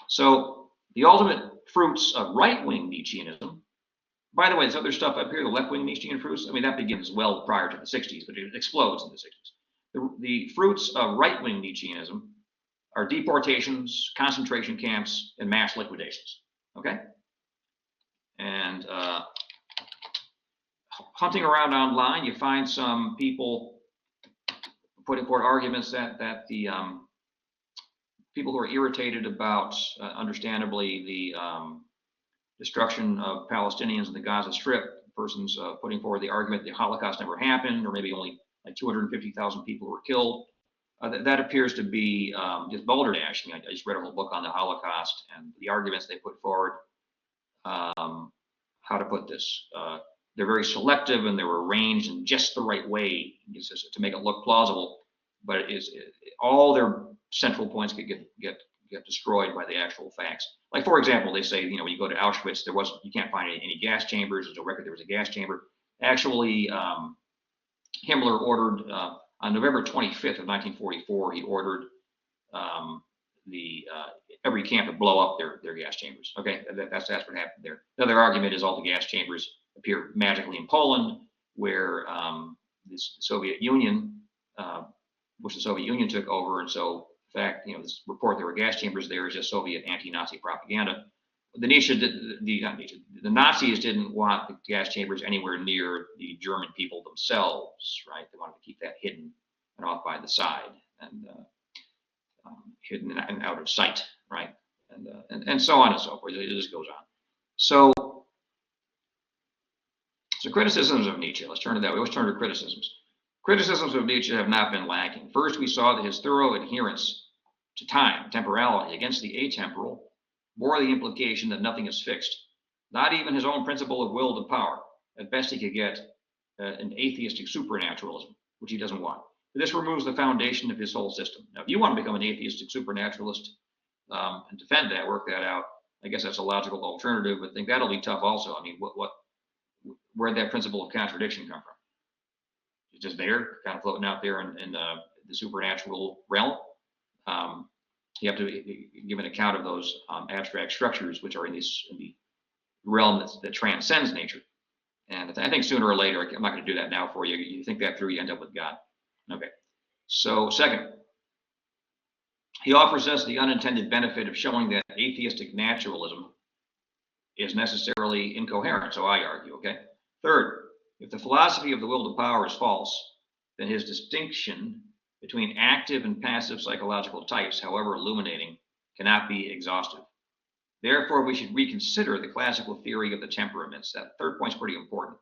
So the ultimate fruits of right-wing Nietzscheanism, by the way, this other stuff up here, the left-wing Nietzschean fruits, I mean, that begins well prior to the 60s, but it explodes in the 60s. The fruits of right-wing Nietzscheanism are deportations, concentration camps, and mass liquidations, okay? And hunting around online, you find some people putting forward arguments that the people who are irritated about, understandably, the destruction of Palestinians in the Gaza Strip, persons putting forward the argument the Holocaust never happened, or maybe only like 250,000 people were killed. That appears to be just balderdashing. I just read a whole book on the Holocaust and the arguments they put forward. How to put this? They're very selective and they were arranged in just the right way to make it look plausible. But all their central points could get destroyed by the actual facts. Like, for example, they say, when you go to Auschwitz, you can't find any gas chambers. There's no record there was a gas chamber. Actually, Himmler ordered on November 25th of 1944, he ordered every camp to blow up their gas chambers. Okay, that's what happened there. The other argument is all the gas chambers appear magically in Poland, where the Soviet Union, which the Soviet Union took over, and so in fact, this report there were gas chambers there is just Soviet anti-Nazi propaganda. The Nazis didn't want the gas chambers anywhere near the German people themselves, right? They wanted to keep that hidden and off by the side and hidden and out of sight, right? And so on and so forth. It just goes on. So criticisms of Nietzsche. Let's turn to that. We always turn to criticisms. Criticisms of Nietzsche have not been lacking. First, we saw that his thorough adherence to time, temporality, against the atemporal, bore the implication that nothing is fixed, not even his own principle of will to power. At best, he could get an atheistic supernaturalism, which he doesn't want. This removes the foundation of his whole system. Now, if you want to become an atheistic supernaturalist and defend that, work that out, I guess that's a logical alternative, but I think that'll be tough also. I mean, where'd that principle of contradiction come from? It's just there, kind of floating out there in the supernatural realm. You have to give an account of those abstract structures which are in the realm that transcends nature. And I think sooner or later, I'm not going to do that now for you. You think that through, you end up with God. Okay. So second, he offers us the unintended benefit of showing that atheistic naturalism is necessarily incoherent, so I argue, okay? Third, if the philosophy of the will to power is false, then his distinction between active and passive psychological types, however illuminating, cannot be exhaustive. Therefore, we should reconsider the classical theory of the temperaments. That third point is pretty important.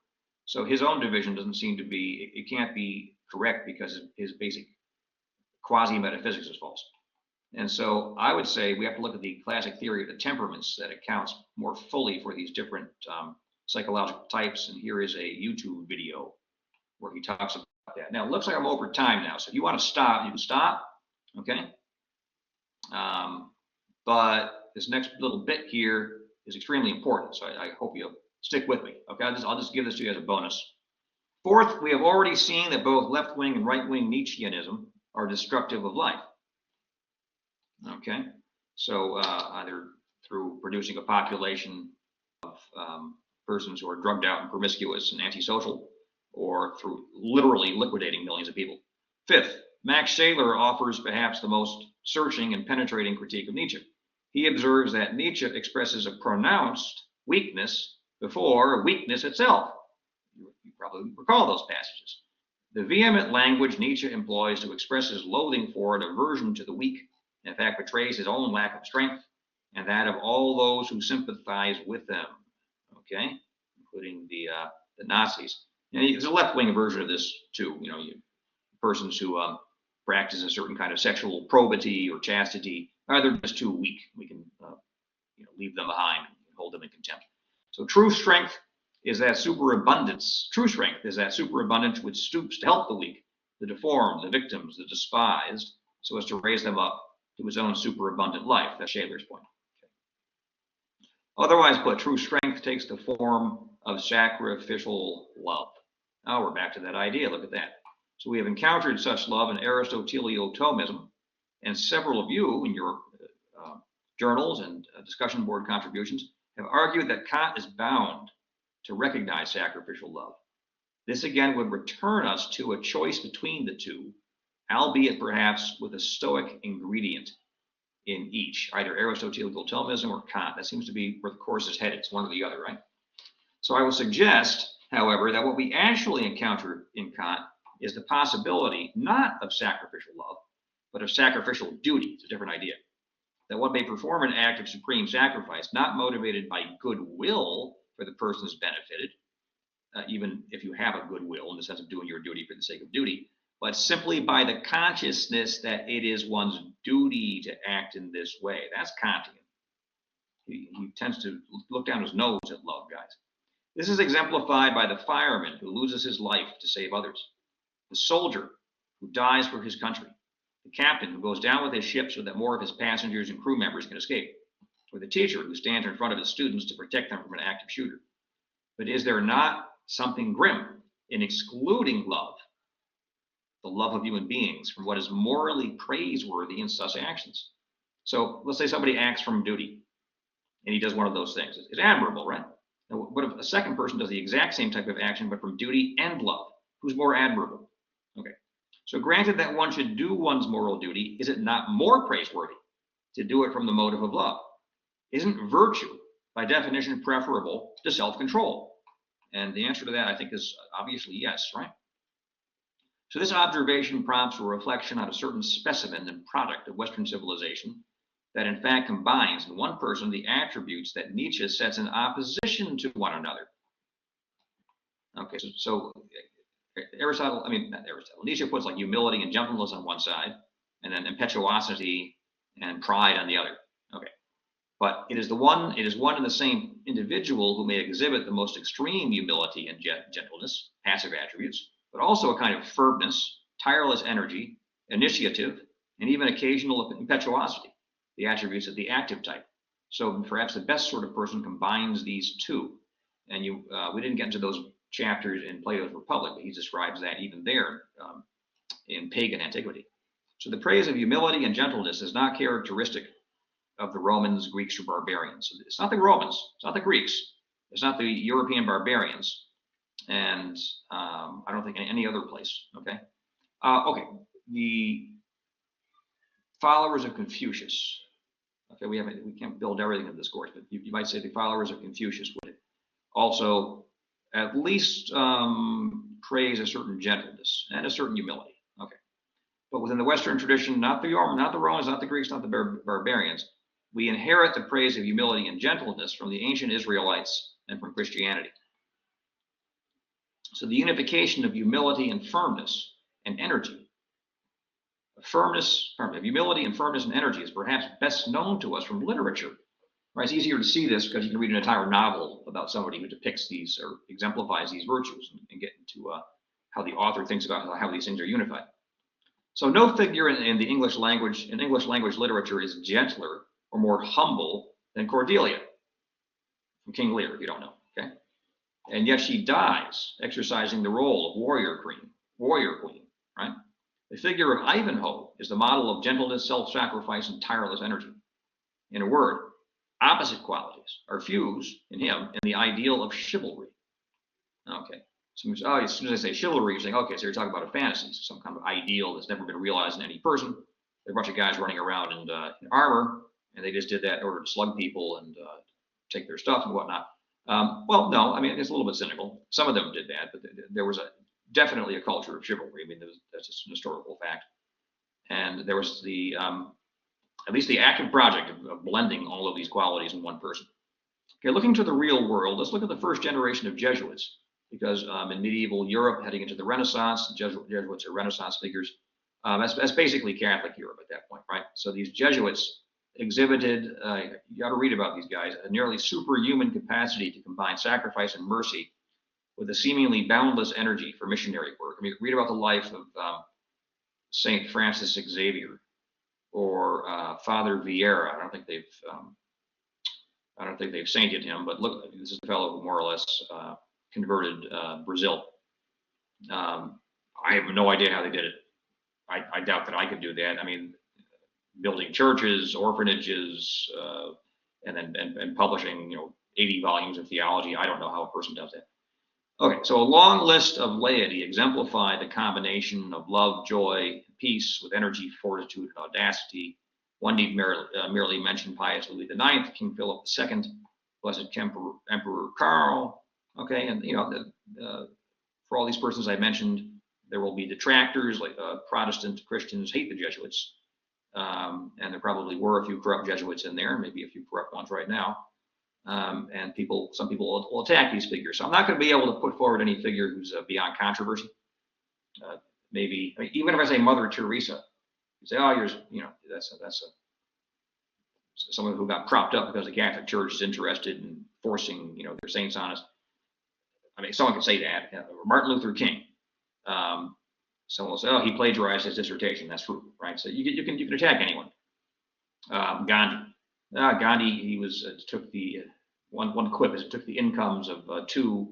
So his own division doesn't seem to be, it can't be correct because his basic quasi-metaphysics is false. And so I would say we have to look at the classic theory of the temperaments that accounts more fully for these different psychological types. And here is a YouTube video where he talks about that. Now, it looks like I'm over time now. So if you want to stop, you can stop, okay? But this next little bit here is extremely important. So I hope you'll stick with me, okay? I'll just give this to you as a bonus. Fourth, we have already seen that both left-wing and right-wing Nietzscheanism are destructive of life. Okay, so either through producing a population of persons who are drugged out and promiscuous and antisocial, or through literally liquidating millions of people. Fifth, Max Scheler offers perhaps the most searching and penetrating critique of Nietzsche. He observes that Nietzsche expresses a pronounced weakness before weakness itself. You probably recall those passages. The vehement language Nietzsche employs to express his loathing for and aversion to the weak, in fact, betrays his own lack of strength and that of all those who sympathize with them, okay, including the Nazis. And there's a left-wing version of this too. You know, persons who practice a certain kind of sexual probity or chastity, they're just too weak. We can, leave them behind and hold them in contempt. So true strength is that superabundance. True strength is that superabundance which stoops to help the weak, the deformed, the victims, the despised, so as to raise them up to his own superabundant life. That's Scheler's point. Okay. Otherwise put, true strength takes the form of sacrificial love. Now we're back to that idea. Look at that. So we have encountered such love in Aristotelian-Thomism, and several of you in your journals and discussion board contributions have argued that Kant is bound to recognize sacrificial love. This again would return us to a choice between the two, albeit perhaps with a Stoic ingredient in each, either Aristotelian Thomism or Kant. That seems to be where the course is headed. It's one or the other, right? So I will suggest, however, that what we actually encounter in Kant is the possibility not of sacrificial love, but of sacrificial duty. It's a different idea. That one may perform an act of supreme sacrifice, not motivated by goodwill for the persons benefited, even if you have a goodwill in the sense of doing your duty for the sake of duty, but simply by the consciousness that it is one's duty to act in this way. That's Kantian. He tends to look down his nose at love, guys. This is exemplified by the fireman who loses his life to save others, the soldier who dies for his country, the captain who goes down with his ship so that more of his passengers and crew members can escape, or the teacher who stands in front of his students to protect them from an active shooter. But is there not something grim in excluding love, the love of human beings, from what is morally praiseworthy in such actions? So let's say somebody acts from duty and he does one of those things. It's admirable, right? Now, what if a second person does the exact same type of action but from duty and love? Who's more admirable? Okay. So granted that one should do one's moral duty, is it not more praiseworthy to do it from the motive of love? Isn't virtue, by definition, preferable to self-control? And the answer to that, I think, is obviously yes, right? So this observation prompts a reflection on a certain specimen and product of Western civilization that in fact combines in one person the attributes that Nietzsche sets in opposition to one another. Okay, so Nietzsche puts like humility and gentleness on one side, and then impetuosity and pride on the other. Okay, but it is one and the same individual who may exhibit the most extreme humility and gentleness, passive attributes, but also a kind of firmness, tireless energy, initiative, and even occasional impetuosity, the attributes of the active type. So perhaps the best sort of person combines these two. And we didn't get into those chapters in Plato's Republic, but he describes that even there in pagan antiquity. So the praise of humility and gentleness is not characteristic of the Romans, Greeks, or barbarians. So it's not the Romans, it's not the Greeks, it's not the European barbarians, and I don't think any other place. Okay, okay. The followers of Confucius. Okay, we can't build everything in this course, but you might say the followers of Confucius would also at least praise a certain gentleness and a certain humility. Okay, but within the Western tradition, not the Romans, not the Greeks, not the barbarians, we inherit the praise of humility and gentleness from the ancient Israelites and from Christianity. So the unification of humility and firmness and energy, humility and firmness and energy is perhaps best known to us from literature. Right? It's easier to see this because you can read an entire novel about somebody who depicts these or exemplifies these virtues and get into how the author thinks about how these things are unified. So no figure in the English language literature is gentler or more humble than Cordelia from King Lear, if you don't know. Okay, and yet she dies exercising the role of warrior queen, right? The figure of Ivanhoe is the model of gentleness, self-sacrifice, and tireless energy. In a word, opposite qualities are fused in him in the ideal of chivalry. Okay, so as soon as I say chivalry, you're saying, okay, so you're talking about a fantasy, some kind of ideal that's never been realized in any person. There are a bunch of guys running around in armor, and they just did that in order to slug people and take their stuff and whatnot. Well, no, I mean, it's a little bit cynical. Some of them did that, but there was definitely a culture of chivalry. I mean, that's just an historical fact. And there was at least the active project of blending all of these qualities in one person. Okay, looking to the real world, let's look at the first generation of Jesuits, because in medieval Europe, heading into the Renaissance, Jesuits are Renaissance figures. That's basically Catholic Europe at that point, right? So these Jesuits exhibited, you got to read about these guys, a nearly superhuman capacity to combine sacrifice and mercy with a seemingly boundless energy for missionary work. I mean, read about the life of Saint Francis Xavier or Father Vieira. I don't think they've sainted him, but look, this is the fellow who more or less converted Brazil. I have no idea how they did it. I doubt that I could do that. I mean, building churches, orphanages, and publishing 80 volumes of theology. I don't know how a person does that. Okay, so a long list of laity exemplify the combination of love, joy, peace with energy, fortitude, and audacity. One need merely mention Pius Louis IX, King Philip II, Blessed Emperor Karl. Okay, and for all these persons I mentioned, there will be detractors, like Protestant Christians hate the Jesuits, and there probably were a few corrupt Jesuits in there, maybe a few corrupt ones right now. And some people will attack these figures. So I'm not going to be able to put forward any figure who's beyond controversy. Maybe, I mean, even if I say Mother Teresa, you say, oh, that's someone who got propped up because the Catholic Church is interested in forcing, their saints on us. I mean, someone could say that. Martin Luther King. Someone will say, oh, he plagiarized his dissertation. That's true, right? So you can attack anyone. Gandhi. Gandhi, he was took the one quip is it took the incomes of two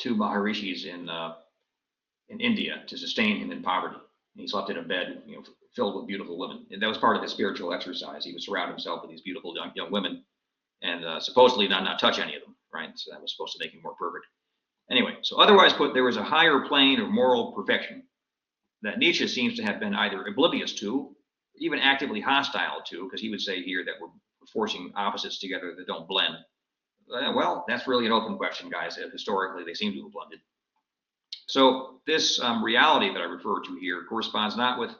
Maharishis in India to sustain him in poverty. And he slept in a bed, filled with beautiful women. And that was part of his spiritual exercise. He would surround himself with these beautiful young women, and supposedly not touch any of them, right? So that was supposed to make him more perfect. Anyway, so otherwise put, there was a higher plane of moral perfection that Nietzsche seems to have been either oblivious to, even actively hostile to, because he would say here that we're forcing opposites together that don't blend. Well, that's really an open question, guys. Historically, they seem to have blended. So this reality that I refer to here corresponds not with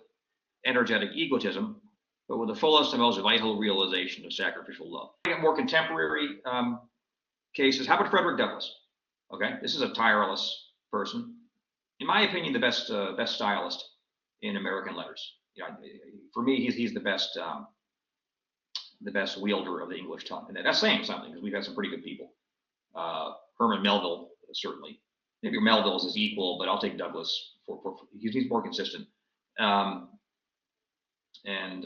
energetic egotism, but with the fullest and most vital realization of sacrificial love. More contemporary cases. How about Frederick Douglass? Okay, this is a tireless person. In my opinion, the best stylist in American letters. For me, he's the best wielder of the English tongue, and that's saying something because we've had some pretty good people. Herman Melville, certainly. Maybe Melville's his equal, but I'll take Douglas for he's more consistent. And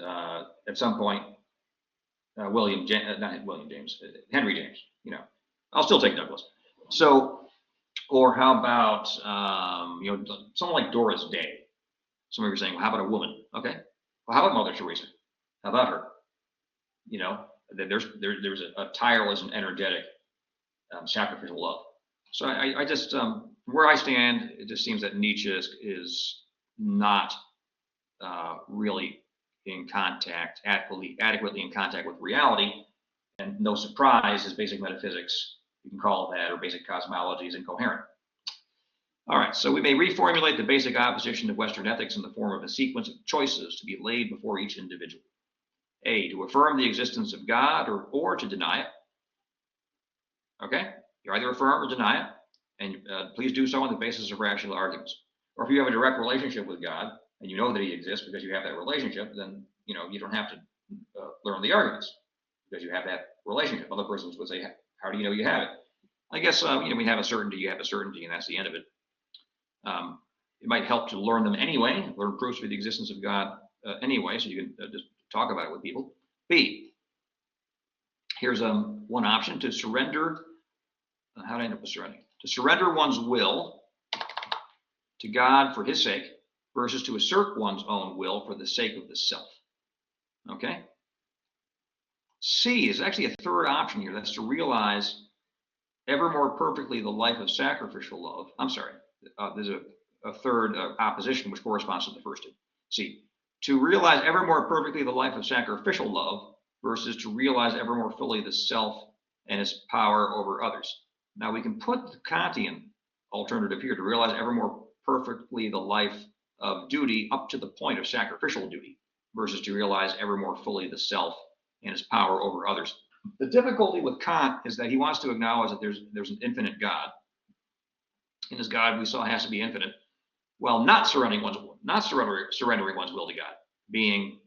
at some point, Henry James. I'll still take Douglas. So, or how about someone like Doris Day? Some of you are saying, well, how about a woman? Okay. Well, how about Mother Teresa? How about her? There's a tireless and energetic sacrificial love. So I just where I stand, it just seems that Nietzsche is not really in contact, adequately in contact with reality, and no surprise, his basic metaphysics, you can call it that, or basic cosmology, is incoherent. All right, so we may reformulate the basic opposition to Western ethics in the form of a sequence of choices to be laid before each individual. A, to affirm the existence of God or to deny it. Okay, you either affirm or deny it, and please do so on the basis of rational arguments. Or if you have a direct relationship with God and you know that he exists because you have that relationship, then you don't have to learn the arguments because you have that relationship. Other persons would say, how do you know you have it? I guess we have a certainty, you have a certainty, and that's the end of it. It might help to learn them anyway, learn proofs for the existence of God anyway, so you can just talk about it with people. B, here's one option: to surrender. How do I end up with surrendering? To surrender one's will to God for his sake versus to assert one's own will for the sake of the self. Okay? C is actually a third option here. That's to realize ever more perfectly the life of sacrificial love. I'm sorry. There's a third opposition which corresponds to the first two. C, to realize ever more perfectly the life of sacrificial love versus to realize ever more fully the self and its power over others. Now we can put the Kantian alternative here, to realize ever more perfectly the life of duty up to the point of sacrificial duty versus to realize ever more fully the self and its power over others. The difficulty with Kant is that he wants to acknowledge that there's an infinite God. And this God we saw has to be infinite, while not surrendering one's will to God, being,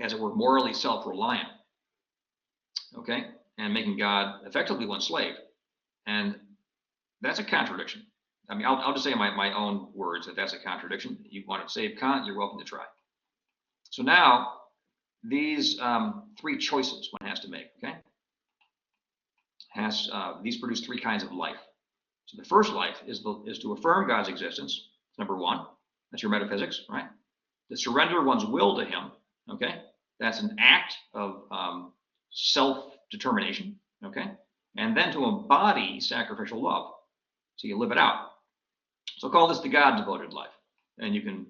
as it were, morally self-reliant, okay, and making God effectively one's slave. And that's a contradiction. I mean, I'll just say in my own words that that's a contradiction. You want to save Kant, you're welcome to try. So now, these three choices one has to make, okay? These produce three kinds of life. So the first life is to affirm God's existence. Number one, that's your metaphysics, right? To surrender one's will to him, okay? That's an act of self-determination, okay? And then to embody sacrificial love. So you live it out. So call this the God-devoted life. And you can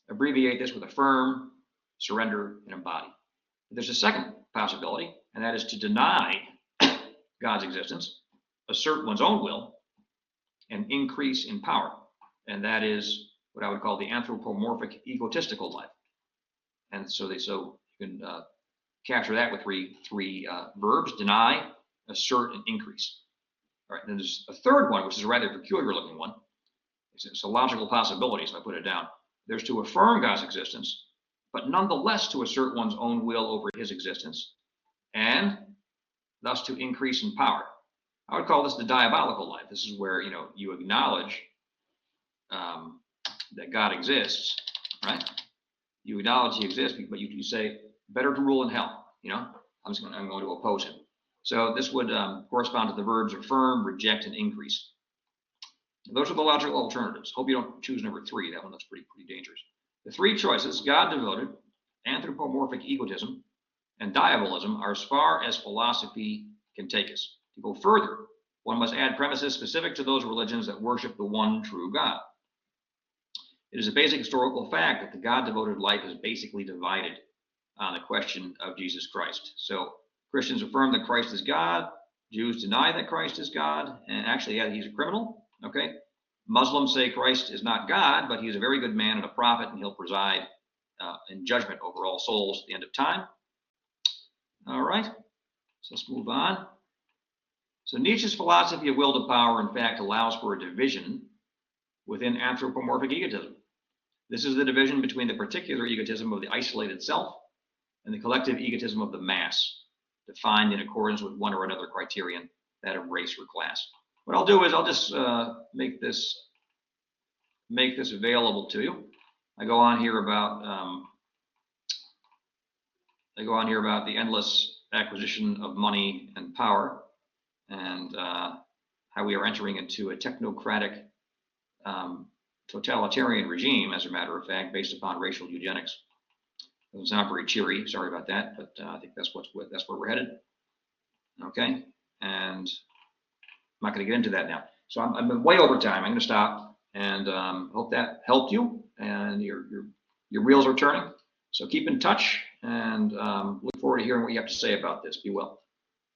abbreviate this with affirm, surrender, and embody. There's a second possibility, and that is to deny God's existence, assert one's own will, and increase in power. And that is what I would call the anthropomorphic egotistical life. And so you can capture that with three verbs: deny, assert, and increase. All right, then there's a third one, which is a rather peculiar looking one. It's a logical possibility, so I put it down. There's to affirm God's existence, but nonetheless to assert one's own will over his existence, and thus to increase in power. I would call this the diabolical life. This is where you acknowledge that God exists, right? You acknowledge he exists, but you say, better to rule in hell. I'm going to oppose him. So this would correspond to the verbs affirm, reject, and increase. Those are the logical alternatives. Hope you don't choose number three. That one looks pretty dangerous. The three choices, God-devoted, anthropomorphic egotism, and diabolism, are as far as philosophy can take us. To go further, one must add premises specific to those religions that worship the one true God. It is a basic historical fact that the God-devoted life is basically divided on the question of Jesus Christ. So Christians affirm that Christ is God. Jews deny that Christ is God, and actually, he's a criminal. Okay. Muslims say Christ is not God, but he is a very good man and a prophet, and he'll preside in judgment over all souls at the end of time. All right. So let's move on. So Nietzsche's philosophy of will to power, in fact, allows for a division within anthropomorphic egotism. This is the division between the particular egotism of the isolated self and the collective egotism of the mass, defined in accordance with one or another criterion, that of race or class. What I'll do is I'll just make this available to you. I go on here about the endless acquisition of money and power, and how we are entering into a technocratic totalitarian regime, as a matter of fact, based upon racial eugenics. It was not very cheery. Sorry about that, but I think that's where we're headed. Okay, and I'm not going to get into that now. So I'm way over time. I'm going to stop, and hope that helped you, and your wheels are turning. So keep in touch, and look forward to hearing what you have to say about this. Be well.